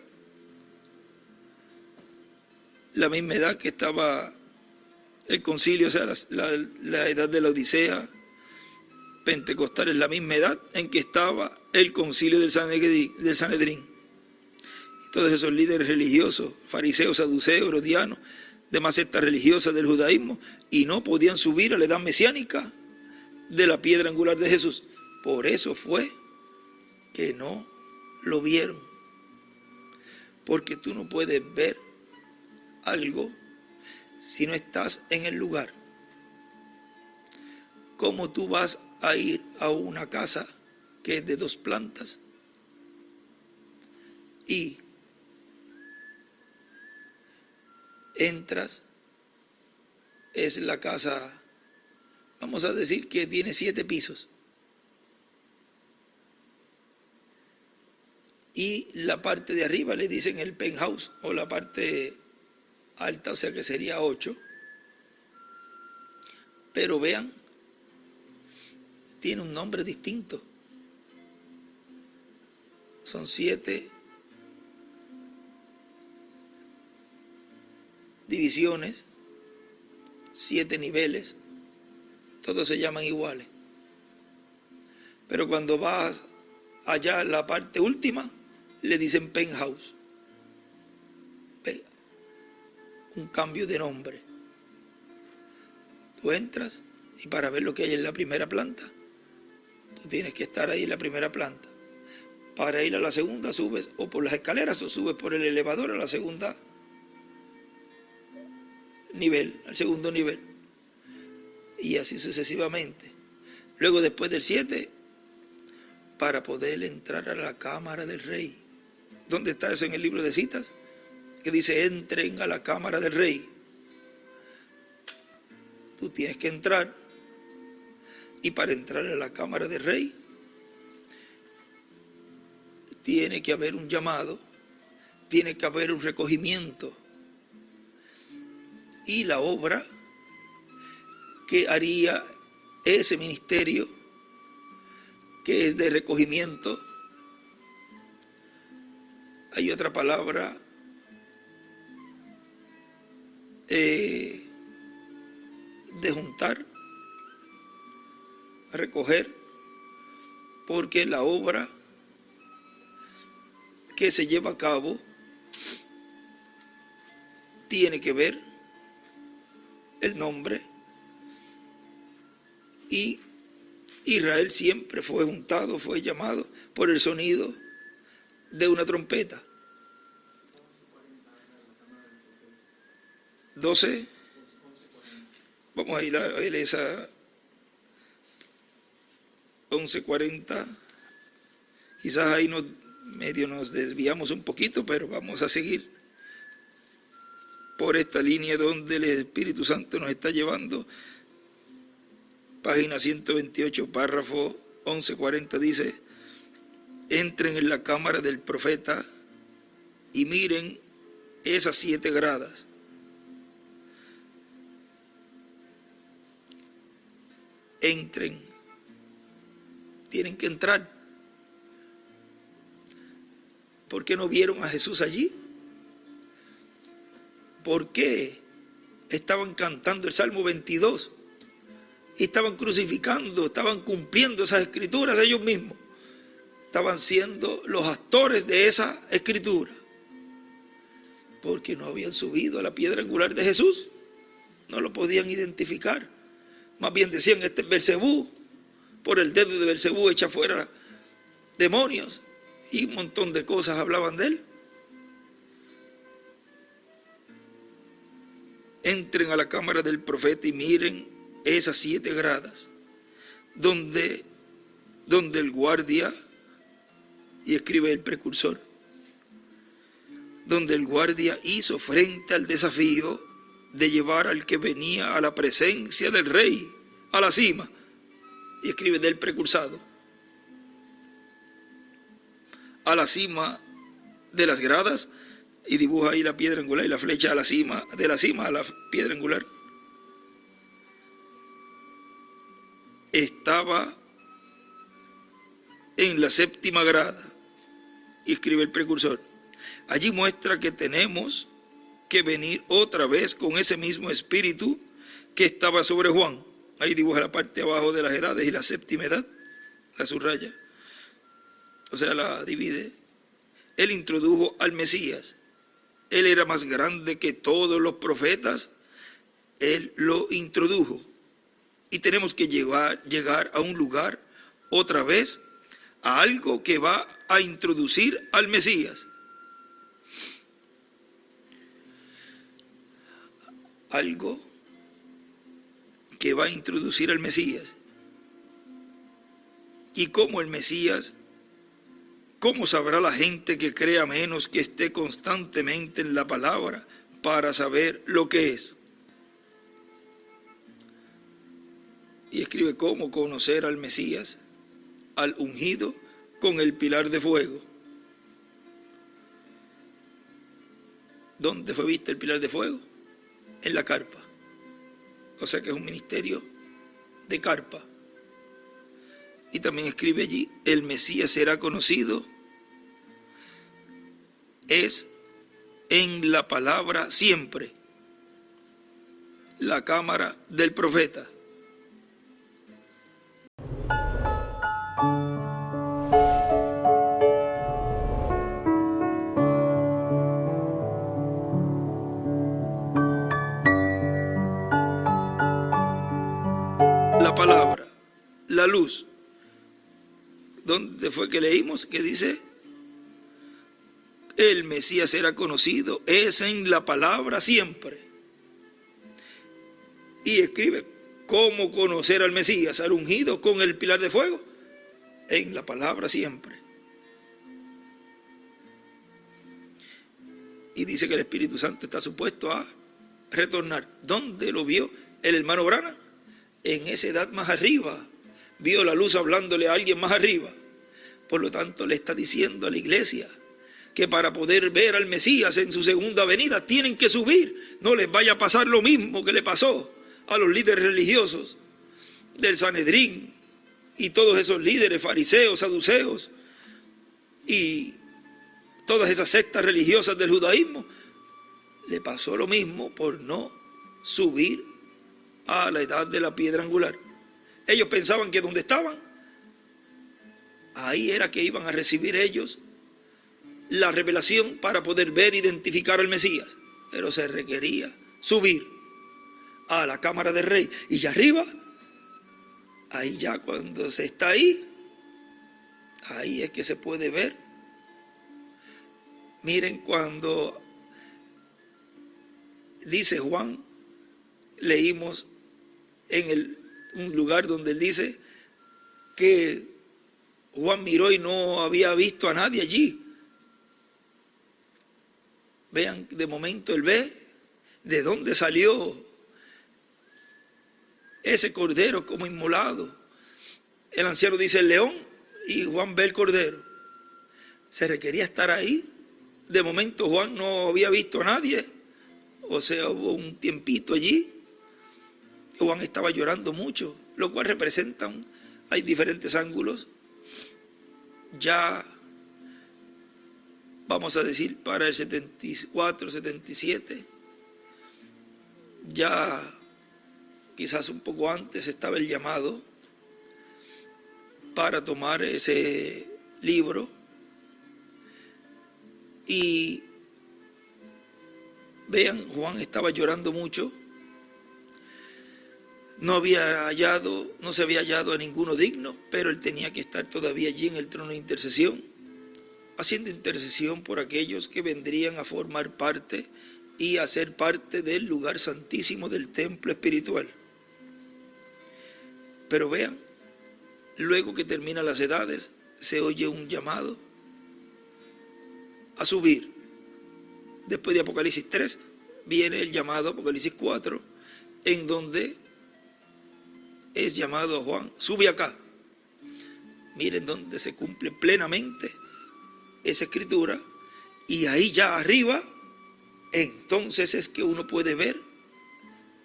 la misma edad que estaba el concilio, o sea, la edad de la Odisea. Pentecostal es la misma edad en que estaba el concilio del Sanedrín. Todos esos líderes religiosos, fariseos, saduceos, herodianos, demás sectas religiosas del judaísmo, y no podían subir a la edad mesiánica de la piedra angular de Jesús. Por eso fue que no lo vieron. Porque tú no puedes ver algo si no estás en el lugar. ¿Cómo tú vas a ir a una casa que es de 2 plantas y entras? Es la casa, vamos a decir que tiene 7 pisos, y la parte de arriba le dicen el penthouse, o la parte alta, o sea que sería 8. Pero vean, tiene un nombre distinto. Son 7 divisiones, 7 niveles, todos se llaman iguales. Pero cuando vas allá a la parte última, le dicen penthouse. Un cambio de nombre. Tú entras y para ver lo que hay en la primera planta, tú tienes que estar ahí en la primera planta. Para ir a la segunda subes o por las escaleras o subes por el elevador a la segunda nivel, al segundo nivel. Y así sucesivamente. Luego después del 7, para poder entrar a la cámara del rey. ¿Dónde está eso en el libro de citas? Que dice, entren a la cámara del rey. Tú tienes que entrar, y para entrar a la cámara del rey tiene que haber un llamado, tiene que haber un recogimiento, y la obra que haría ese ministerio, que es de recogimiento, hay otra palabra, de juntar, recoger, porque la obra que se lleva a cabo tiene que ver el nombre, y Israel siempre fue juntado, fue llamado por el sonido de una trompeta. 12. Vamos a ir a ver esa 11:40. Quizás ahí nos medio nos desviamos un poquito, pero vamos a seguir por esta línea donde el Espíritu Santo nos está llevando. Página 128, párrafo 1140 dice: entren en la cámara del profeta y miren esas 7 gradas. Entren, tienen que entrar. ¿Por qué no vieron a Jesús allí? ¿Por qué estaban cantando el Salmo 22? Y estaban crucificando, estaban cumpliendo esas escrituras ellos mismos. Estaban siendo los actores de esa escritura. Porque no habían subido a la piedra angular de Jesús. No lo podían identificar. Más bien decían, este es Belcebú. Por el dedo de Belcebú echa fuera demonios. Y un montón de cosas hablaban de él. Entren a la cámara del profeta y miren esas 7 gradas, donde el guardia, y escribe el precursor, donde el guardia hizo frente al desafío de llevar al que venía a la presencia del rey, a la cima, y escribe del precursado, a la cima de las gradas, y dibuja ahí la piedra angular y la flecha a la cima, de la cima a la piedra angular. Estaba en la 7ª grada, y escribe el precursor. Allí muestra que tenemos que venir otra vez con ese mismo espíritu que estaba sobre Juan. Ahí dibuja la parte de abajo de las edades y la 7ª edad, la subraya, o sea, la divide. Él introdujo al Mesías. Él era más grande que todos los profetas. Él lo introdujo. Y tenemos que llegar a un lugar, otra vez, a algo que va a introducir al Mesías. Algo que va a introducir al Mesías. Y como el Mesías, ¿cómo sabrá la gente que crea menos que esté constantemente en la palabra para saber lo que es? Y escribe cómo conocer al Mesías, al ungido con el pilar de fuego. ¿Dónde fue visto el pilar de fuego? En la carpa. O sea que es un ministerio de carpa. Y también escribe allí, el Mesías será conocido, es en la palabra siempre, la cámara del profeta. La palabra, la luz. ¿Dónde fue que leímos? Que dice, el Mesías será conocido, es en la palabra siempre. Y escribe, ¿cómo conocer al Mesías, al ungido con el pilar de fuego? En la palabra siempre. Y dice que el Espíritu Santo está supuesto a retornar. ¿Dónde lo vio el hermano Branham? En esa edad más arriba. Vio la luz hablándole a alguien más arriba. Por lo tanto, le está diciendo a la iglesia que para poder ver al Mesías en su segunda venida tienen que subir. No les vaya a pasar lo mismo que le pasó a los líderes religiosos del Sanedrín y todos esos líderes fariseos, saduceos y todas esas sectas religiosas del judaísmo. Le pasó lo mismo por no subir a la edad de la piedra angular. Ellos pensaban que donde estaban, ahí era que iban a recibir ellos la revelación para poder ver e identificar al Mesías. Pero se requería subir a la cámara del rey. Y ya arriba, ahí ya cuando se está ahí, ahí es que se puede ver. Miren cuando dice Juan, leímos en un lugar donde él dice que Juan miró y no había visto a nadie allí. Vean, de momento él ve de dónde salió ese cordero como inmolado. El anciano dice el león y Juan ve el cordero. Se requería estar ahí. De momento Juan no había visto a nadie. O sea, hubo un tiempito allí. Juan estaba llorando mucho, lo cual representan, hay diferentes ángulos. Ya, vamos a decir, para el 74, 77, ya quizás un poco antes estaba el llamado para tomar ese libro. Y vean, Juan estaba llorando mucho. No se había hallado a ninguno digno, pero él tenía que estar todavía allí en el trono de intercesión, haciendo intercesión por aquellos que vendrían a formar parte y a ser parte del lugar santísimo del templo espiritual. Pero vean, luego que terminan las edades, se oye un llamado a subir. Después de Apocalipsis 3, viene el llamado Apocalipsis 4, en donde es llamado a Juan, sube acá. Miren donde se cumple plenamente esa escritura. Y ahí ya arriba, entonces es que uno puede ver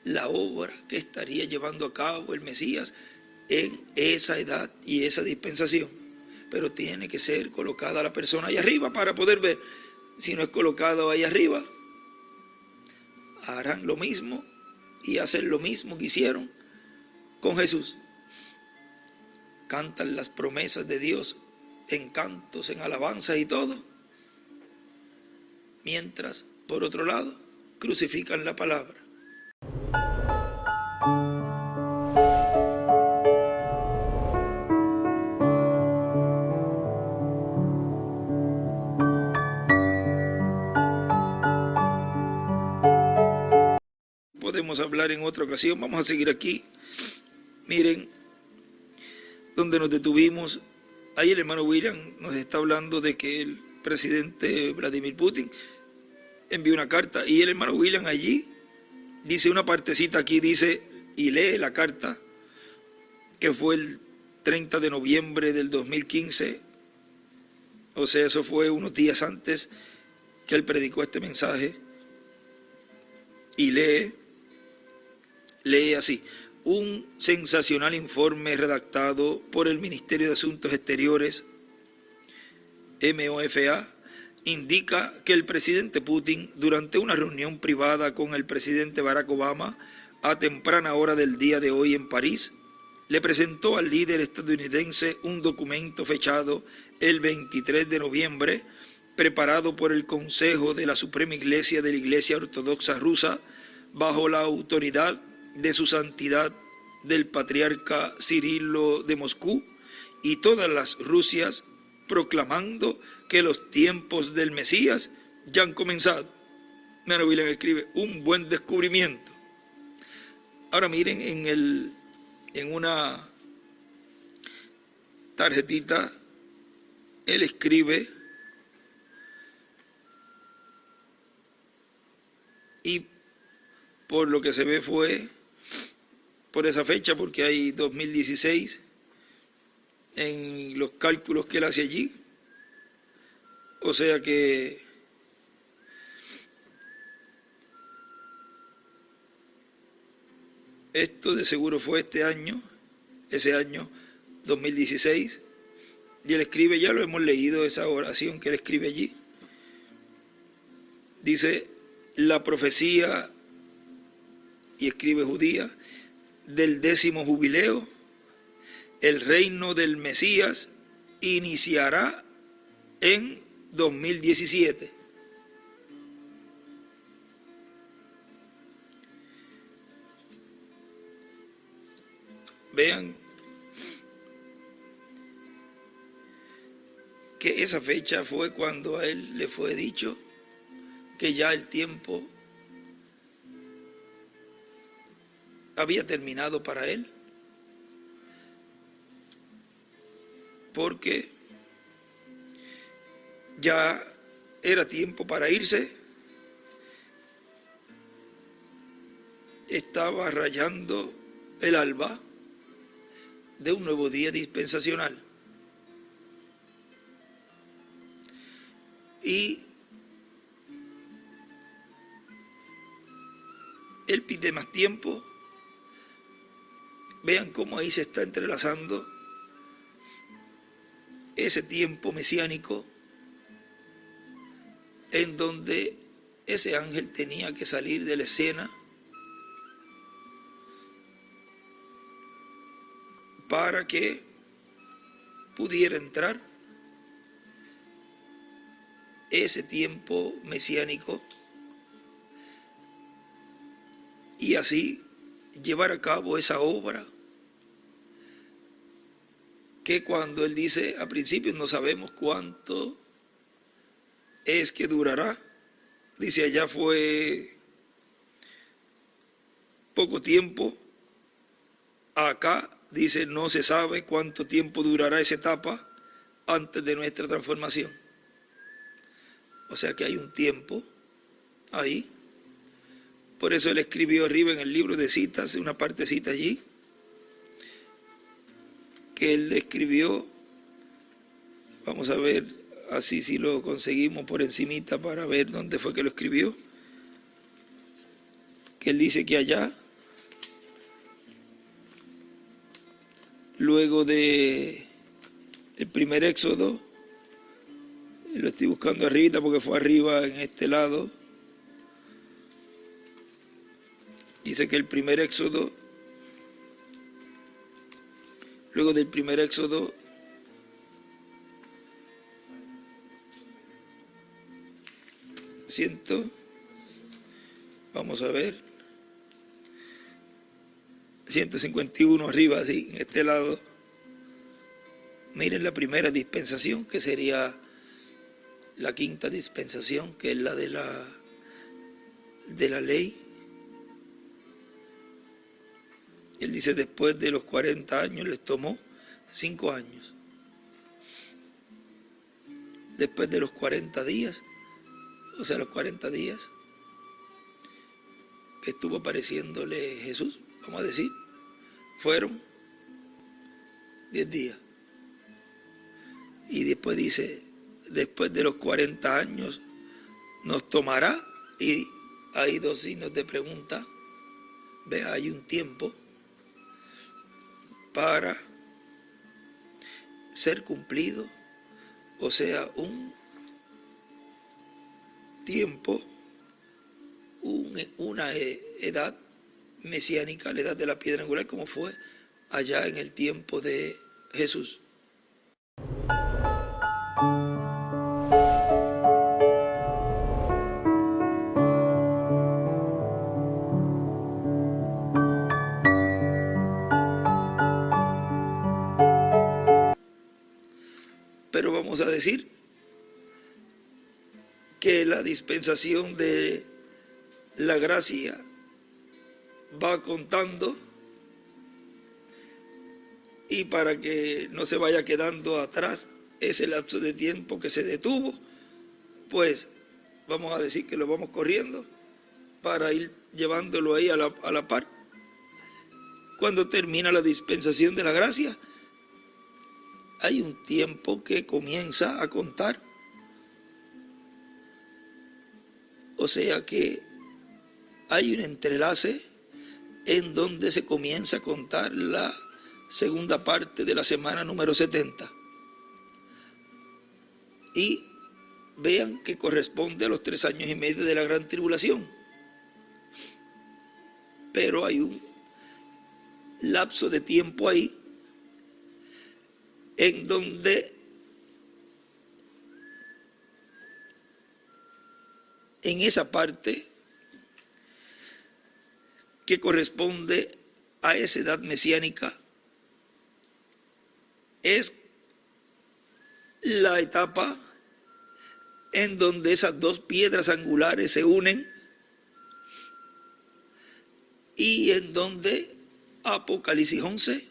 la obra que estaría llevando a cabo el Mesías en esa edad y esa dispensación. Pero tiene que ser colocada la persona ahí arriba para poder ver. Si no es colocado ahí arriba, harán lo mismo y hacen lo mismo que hicieron con Jesús. Cantan las promesas de Dios en cantos, en alabanzas y todo, mientras, por otro lado, crucifican la palabra. Podemos hablar en otra ocasión, vamos a seguir aquí. Miren, donde nos detuvimos, ahí el hermano William nos está hablando de que el presidente Vladimir Putin envió una carta, y el hermano William allí dice una partecita aquí, dice, y lee la carta, que fue el 30 de noviembre del 2015, o sea, eso fue unos días antes que él predicó este mensaje, y lee así: un sensacional informe redactado por el Ministerio de Asuntos Exteriores, MOFA, indica que el presidente Putin, durante una reunión privada con el presidente Barack Obama a temprana hora del día de hoy en París, le presentó al líder estadounidense un documento fechado el 23 de noviembre, preparado por el Consejo de la Suprema Iglesia de la Iglesia Ortodoxa Rusa, bajo la autoridad de su santidad del patriarca Cirilo de Moscú y todas las Rusias, proclamando que los tiempos del Mesías ya han comenzado. Hermano William escribe, un buen descubrimiento. Ahora miren, en una tarjetita, él escribe, y por lo que se ve fue por esa fecha, porque hay 2016 en los cálculos que él hace allí. O sea que esto de seguro fue este año, ese año 2016. Y él escribe, ya lo hemos leído, esa oración que él escribe allí. Dice, la profecía, y escribe judía, del 10º jubileo, el reino del Mesías iniciará en 2017. Vean que esa fecha fue cuando a él le fue dicho que ya el tiempo había terminado para él, porque ya era tiempo para irse estaba rayando el alba de un nuevo día dispensacional. Y él pide más tiempo. Vean cómo ahí se está entrelazando ese tiempo mesiánico en donde ese ángel tenía que salir de la escena para que pudiera entrar ese tiempo mesiánico y así llevar a cabo esa obra que cuando él dice a principio no sabemos cuánto es que durará, dice allá fue poco tiempo, acá dice no se sabe cuánto tiempo durará esa etapa antes de nuestra transformación. O sea que hay un tiempo ahí. Por eso él escribió arriba en el libro de citas, una partecita allí, que él escribió, vamos a ver así si lo conseguimos por encimita para ver dónde fue que lo escribió, que él dice que allá, luego de el primer éxodo, lo estoy buscando arribita porque fue arriba en este lado, dice que el primer éxodo, luego del primer éxodo, vamos a ver, 151 arriba, así, en este lado. Miren la primera dispensación, que sería la quinta dispensación, que es la de la ley. Él dice, después de los 40 años les tomó 5 años. Después de los 40 días, o sea, los 40 días que estuvo apareciéndole Jesús, vamos a decir, fueron 10 días. Y después dice, después de los 40 años nos tomará, y hay dos signos de pregunta. Ve, hay un tiempo para ser cumplido, o sea, un tiempo, una edad mesiánica, la edad de la piedra angular, como fue allá en el tiempo de Jesús. Pero vamos a decir que la dispensación de la gracia va contando, y para que no se vaya quedando atrás ese lapso de tiempo que se detuvo, pues vamos a decir que lo vamos corriendo para ir llevándolo ahí a la par. Cuando termina la dispensación de la gracia, hay un tiempo que comienza a contar. O sea que hay un entrelace en donde se comienza a contar la segunda parte de la semana número 70. Y vean que corresponde a los 3 años y medio de la gran tribulación. Pero hay un lapso de tiempo ahí en donde en esa parte que corresponde a esa edad mesiánica es la etapa en donde esas dos piedras angulares se unen y en donde Apocalipsis 11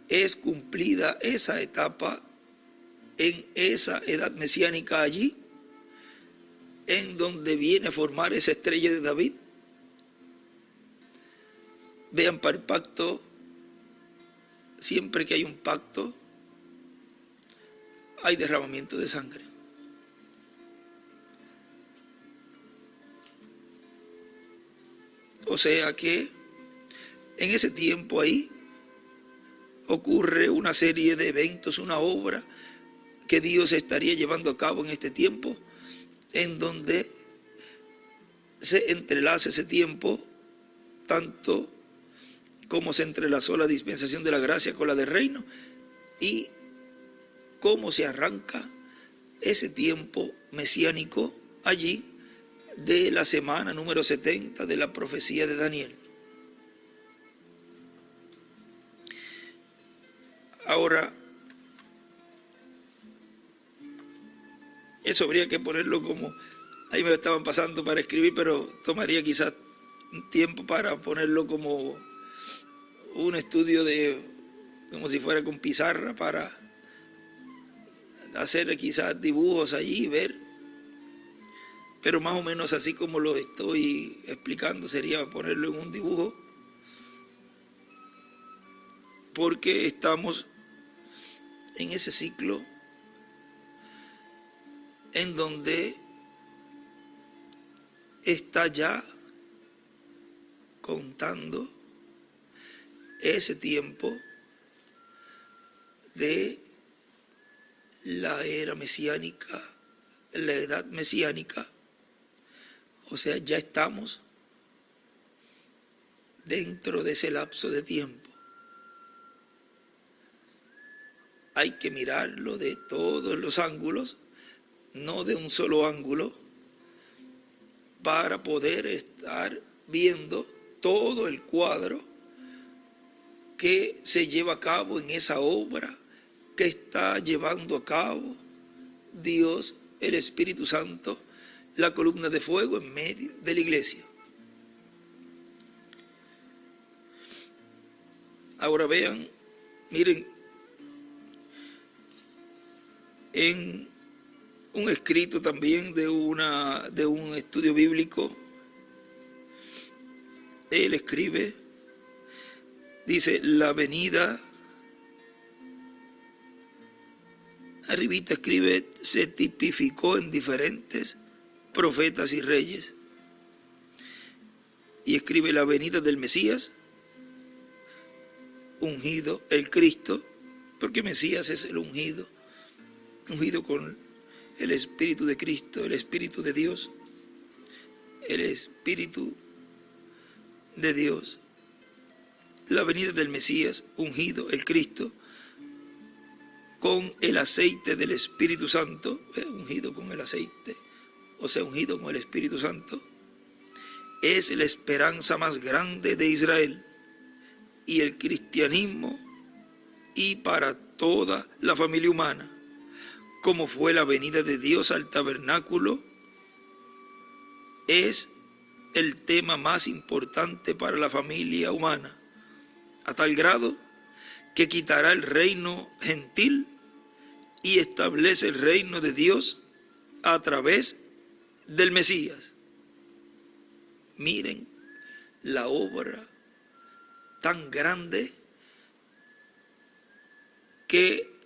es cumplida esa etapa en esa edad mesiánica allí, en donde viene a formar esa estrella de David. Vean, para el pacto, siempre que hay un pacto, hay derramamiento de sangre. O sea que en ese tiempo ahí ocurre una serie de eventos, una obra que Dios estaría llevando a cabo en este tiempo, en donde se entrelaza ese tiempo, tanto como se entrelazó la dispensación de la gracia con la del reino, y cómo se arranca ese tiempo mesiánico allí de la semana número 70 de la profecía de Daniel. Ahora, eso habría que ponerlo como, ahí me estaban pasando para escribir, pero tomaría quizás un tiempo para ponerlo como un estudio de, como si fuera con pizarra, para hacer quizás dibujos allí, ver, pero más o menos así como lo estoy explicando sería ponerlo en un dibujo, porque estamos en ese ciclo en donde está ya contando ese tiempo de la era mesiánica, la edad mesiánica. O sea, ya estamos dentro de ese lapso de tiempo. Hay que mirarlo de todos los ángulos, no de un solo ángulo, para poder estar viendo todo el cuadro que se lleva a cabo en esa obra que está llevando a cabo Dios, el Espíritu Santo, la columna de fuego en medio de la iglesia. Ahora vean, miren, en un escrito también de un estudio bíblico, él escribe, dice, la venida, arribita escribe, se tipificó en diferentes profetas y reyes, y escribe la venida del Mesías, ungido, el Cristo, porque Mesías es el ungido con el Espíritu de Cristo, el Espíritu de Dios, el Espíritu de Dios. La venida del Mesías, ungido, el Cristo, con el aceite del Espíritu Santo, ungido con el aceite, o sea, ungido con el Espíritu Santo, es la esperanza más grande de Israel y el cristianismo y para toda la familia humana. Como fue la venida de Dios al tabernáculo, es el tema más importante para la familia humana, a tal grado que quitará el reino gentil y establece el reino de Dios a través del Mesías. Miren la obra tan grande que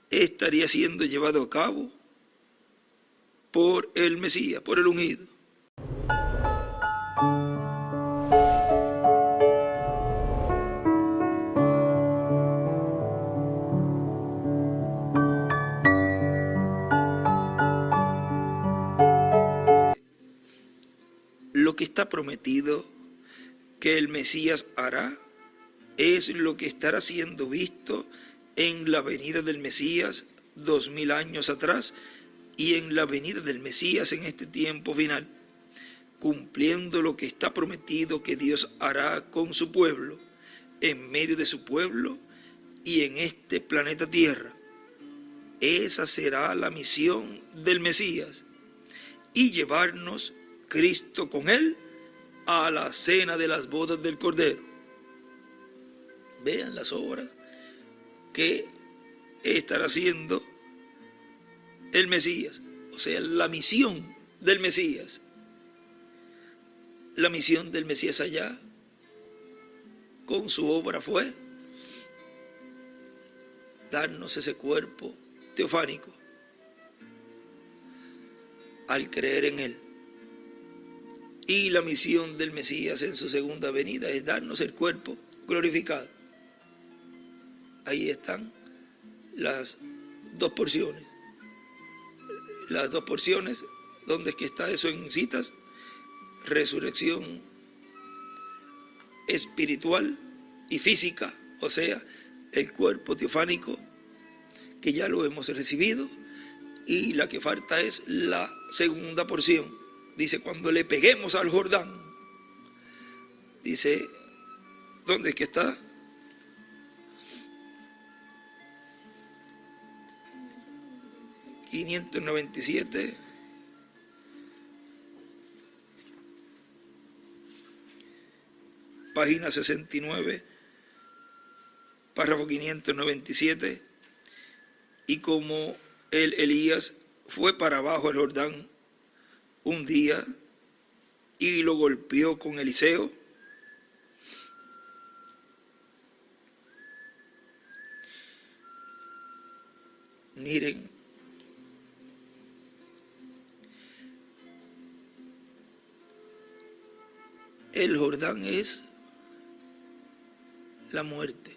estaría siendo llevado a cabo por el Mesías, por el ungido. Lo que está prometido que el Mesías hará es lo que estará siendo visto en la venida del Mesías 2000 años atrás y en la venida del Mesías en este tiempo final, cumpliendo lo que está prometido que Dios hará con su pueblo, en medio de su pueblo y en este planeta Tierra. Esa será la misión del Mesías, y llevarnos Cristo con él a la cena de las bodas del Cordero. Vean las obras que estará haciendo el Mesías, o sea, la misión del Mesías. La misión del Mesías allá, con su obra, fue darnos ese cuerpo teofánico al creer en Él. Y la misión del Mesías en su segunda venida es darnos el cuerpo glorificado. Ahí están las dos porciones. Las dos porciones, ¿dónde es que está eso en citas? Resurrección espiritual y física, o sea, el cuerpo teofánico, que ya lo hemos recibido, y la que falta es la segunda porción. Dice, cuando le peguemos al Jordán, dice, ¿dónde es que está? ...597... página 69, párrafo 597, y como Elías fue para abajo el Jordán un día y lo golpeó con Eliseo, miren, el Jordán es la muerte.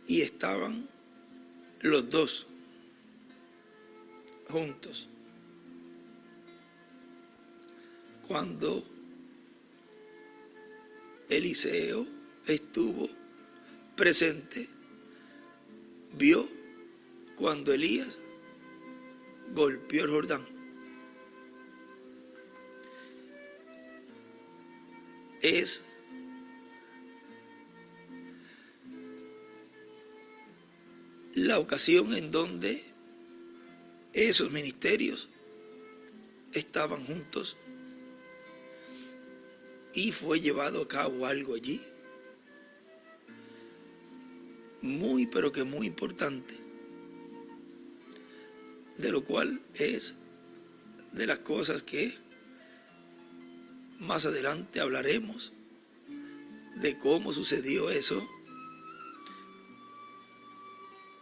Y estaban los dos juntos. Cuando Eliseo estuvo presente, vio cuando Elías golpeó el Jordán. Es la ocasión en donde esos ministerios estaban juntos y fue llevado a cabo algo allí muy, pero que muy importante, de lo cual es de las cosas que más adelante hablaremos, de cómo sucedió eso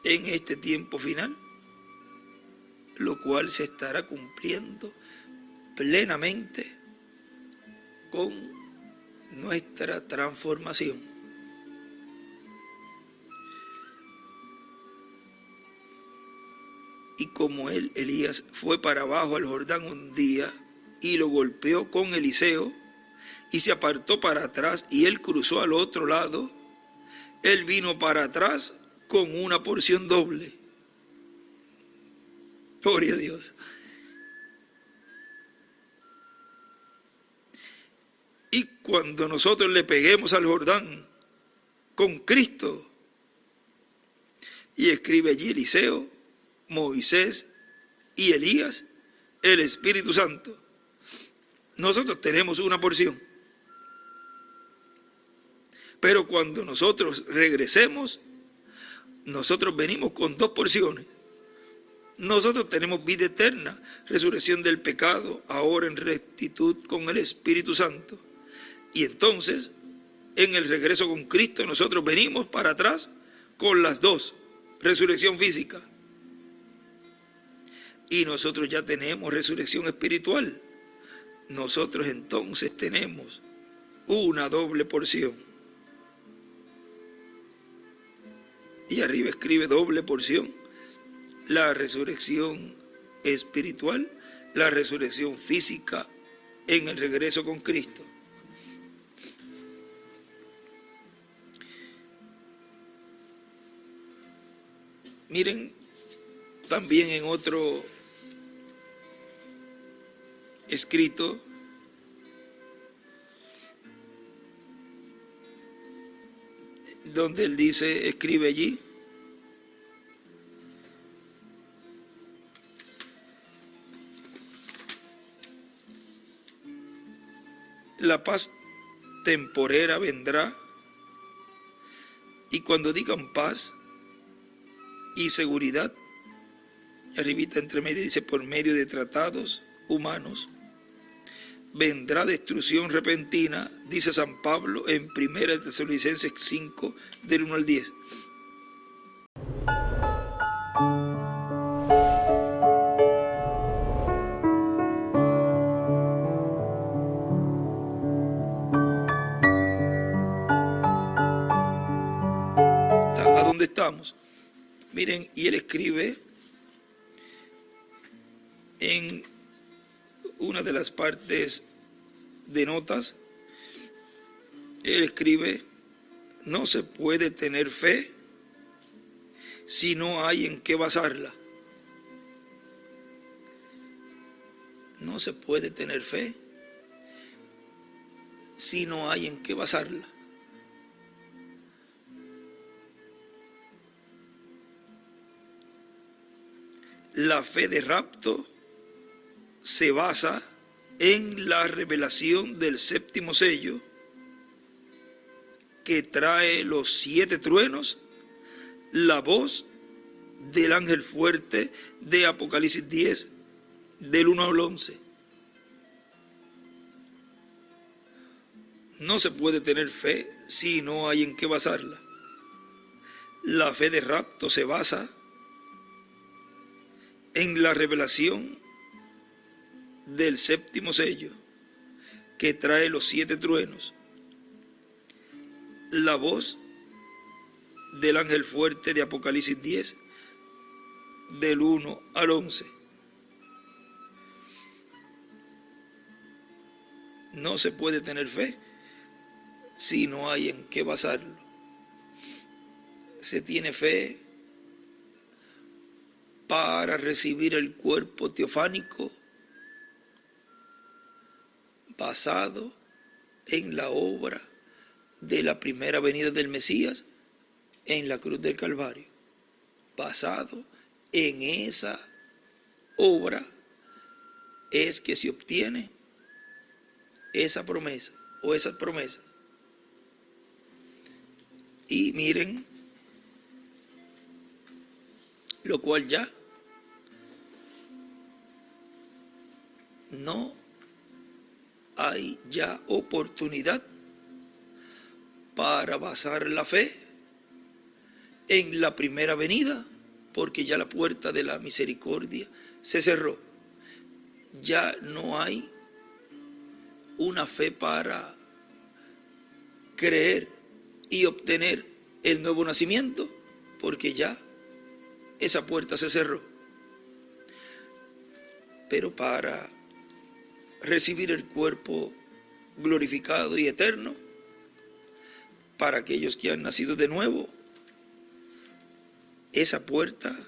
en este tiempo final, lo cual se estará cumpliendo plenamente con nuestra transformación. Y como Elías fue para abajo al Jordán un día y lo golpeó con Eliseo y se apartó para atrás y él cruzó al otro lado, él vino para atrás con una porción doble. Gloria a Dios. Y cuando nosotros le peguemos al Jordán con Cristo, y escribe allí Eliseo, Moisés y Elías, el Espíritu Santo, nosotros tenemos una porción. Pero cuando nosotros regresemos, nosotros venimos con dos porciones. Nosotros tenemos vida eterna, resurrección del pecado, ahora en rectitud con el Espíritu Santo. Y entonces, en el regreso con Cristo, nosotros venimos para atrás con las dos, resurrección física. Y nosotros ya tenemos resurrección espiritual. Nosotros entonces tenemos una doble porción. Y arriba escribe doble porción: la resurrección espiritual, la resurrección física en el regreso con Cristo. Miren, también en otro escrito, donde él dice, escribe allí, la paz temporera vendrá, y cuando digan paz y seguridad, Y arribita entre medio dice, por medio de tratados humanos, vendrá destrucción repentina, dice San Pablo en 1 Tesalonicenses 5, del 1 al 10. ¿A dónde estamos? Miren, y él escribe en una de las partes de notas, él escribe, no se puede tener fe si no hay en qué basarla. No se puede tener fe si no hay en qué basarla. La fe de rapto se basa en la revelación del séptimo sello, que trae los 7 truenos, la voz del ángel fuerte de Apocalipsis 10, del 1 al 11. No se puede tener fe si no hay en qué basarla. La fe de rapto se basa en la revelación del séptimo sello, que trae los 7 truenos, la voz del ángel fuerte de Apocalipsis 10, del 1 al 11. No se puede tener fe si no hay en qué basarlo. Se tiene fe para recibir el cuerpo teofánico basado en la obra de la primera venida del Mesías en la cruz del Calvario. Basado en esa obra es que se obtiene esa promesa o esas promesas. Y miren, lo cual ya no hay ya oportunidad para basar la fe en la primera venida, porque ya la puerta de la misericordia se cerró. Ya no hay una fe para creer y obtener el nuevo nacimiento, porque ya esa puerta se cerró. Pero para recibir el cuerpo glorificado y eterno, para aquellos que han nacido de nuevo, esa puerta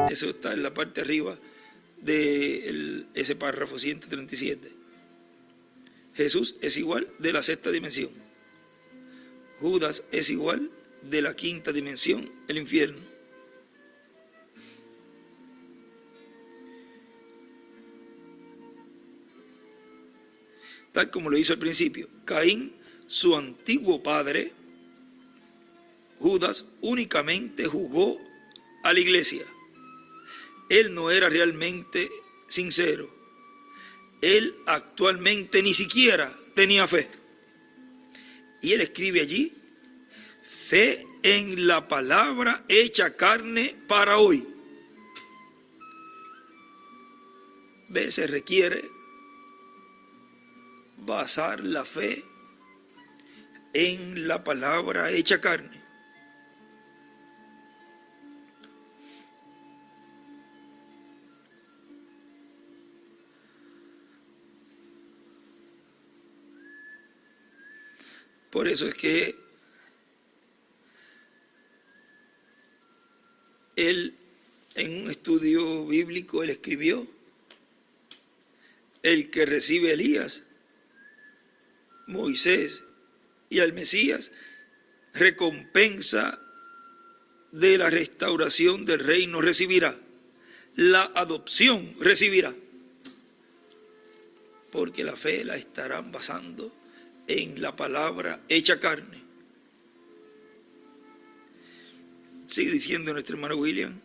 eso está en la parte arriba de ese párrafo 137. Jesús es igual de la sexta dimensión. Judas es igual de la quinta dimensión, el infierno. Tal como lo hizo al principio. Caín, su antiguo padre, Judas únicamente juzgó a la iglesia. Él no era realmente sincero. Él actualmente ni siquiera tenía fe. Y él escribe allí, fe en la palabra hecha carne para hoy. ¿Ve? Se requiere basar la fe en la palabra hecha carne. Por eso es que él, en un estudio bíblico, él escribió, el que recibe a Elías, Moisés y al Mesías, recompensa de la restauración del reino recibirá. La adopción recibirá. Porque la fe la estarán basando en la palabra hecha carne. Sigue diciendo nuestro hermano William: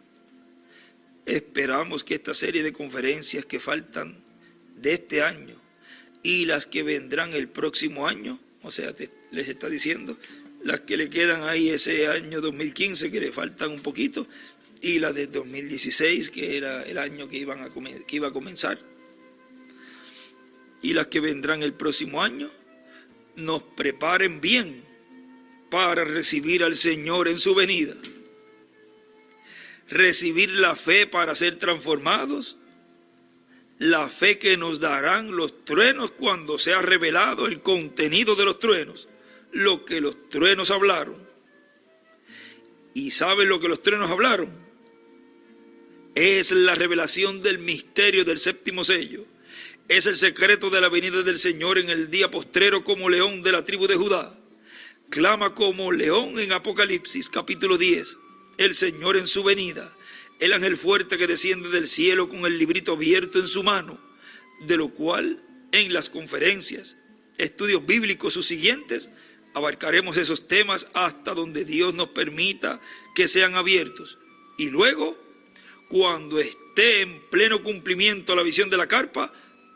esperamos que esta serie de conferencias que faltan de este año y las que vendrán el próximo año, o sea, les está diciendo, las que le quedan ahí ese año 2015, que le faltan un poquito, y la de 2016, que era el año que iba a comenzar, y las que vendrán el próximo año, nos preparen bien para recibir al Señor en su venida. Recibir la fe para ser transformados, la fe que nos darán los truenos cuando sea revelado el contenido de los truenos, lo que los truenos hablaron. ¿Y saben lo que los truenos hablaron? Es la revelación del misterio del séptimo sello. Es el secreto de la venida del Señor en el día postrero como león de la tribu de Judá. Clama como león en Apocalipsis capítulo 10. El Señor en su venida, el ángel fuerte que desciende del cielo con el librito abierto en su mano, de lo cual en las conferencias, estudios bíblicos subsiguientes, abarcaremos esos temas hasta donde Dios nos permita que sean abiertos. Y luego, cuando esté en pleno cumplimiento la visión de la carpa,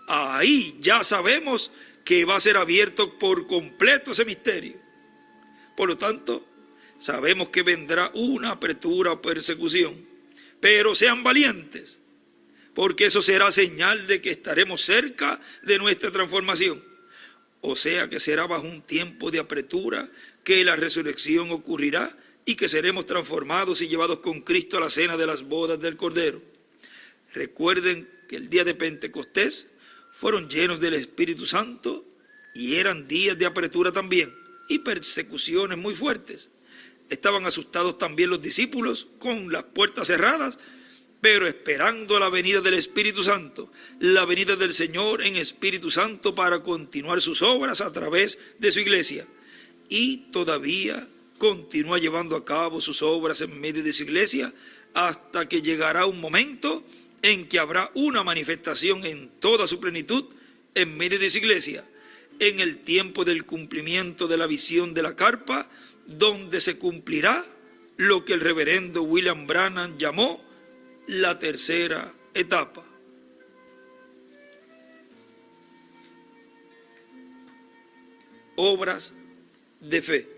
ahí ya sabemos que va a ser abierto por completo ese misterio. Por lo tanto, sabemos que vendrá una apertura o persecución, pero sean valientes, porque eso será señal de que estaremos cerca de nuestra transformación. O sea que será bajo un tiempo de apertura que la resurrección ocurrirá y que seremos transformados y llevados con Cristo a la cena de las bodas del Cordero. Recuerden que el día de Pentecostés fueron llenos del Espíritu Santo y eran días de apertura también y persecuciones muy fuertes. Estaban asustados también los discípulos con las puertas cerradas, pero esperando la venida del Espíritu Santo, la venida del Señor en Espíritu Santo para continuar sus obras a través de su iglesia. Y todavía continúa llevando a cabo sus obras en medio de su iglesia hasta que llegará un momento en que habrá una manifestación en toda su plenitud en medio de su iglesia, en el tiempo del cumplimiento de la visión de la carpa, donde se cumplirá lo que el reverendo William Branham llamó la tercera etapa. Obras de fe.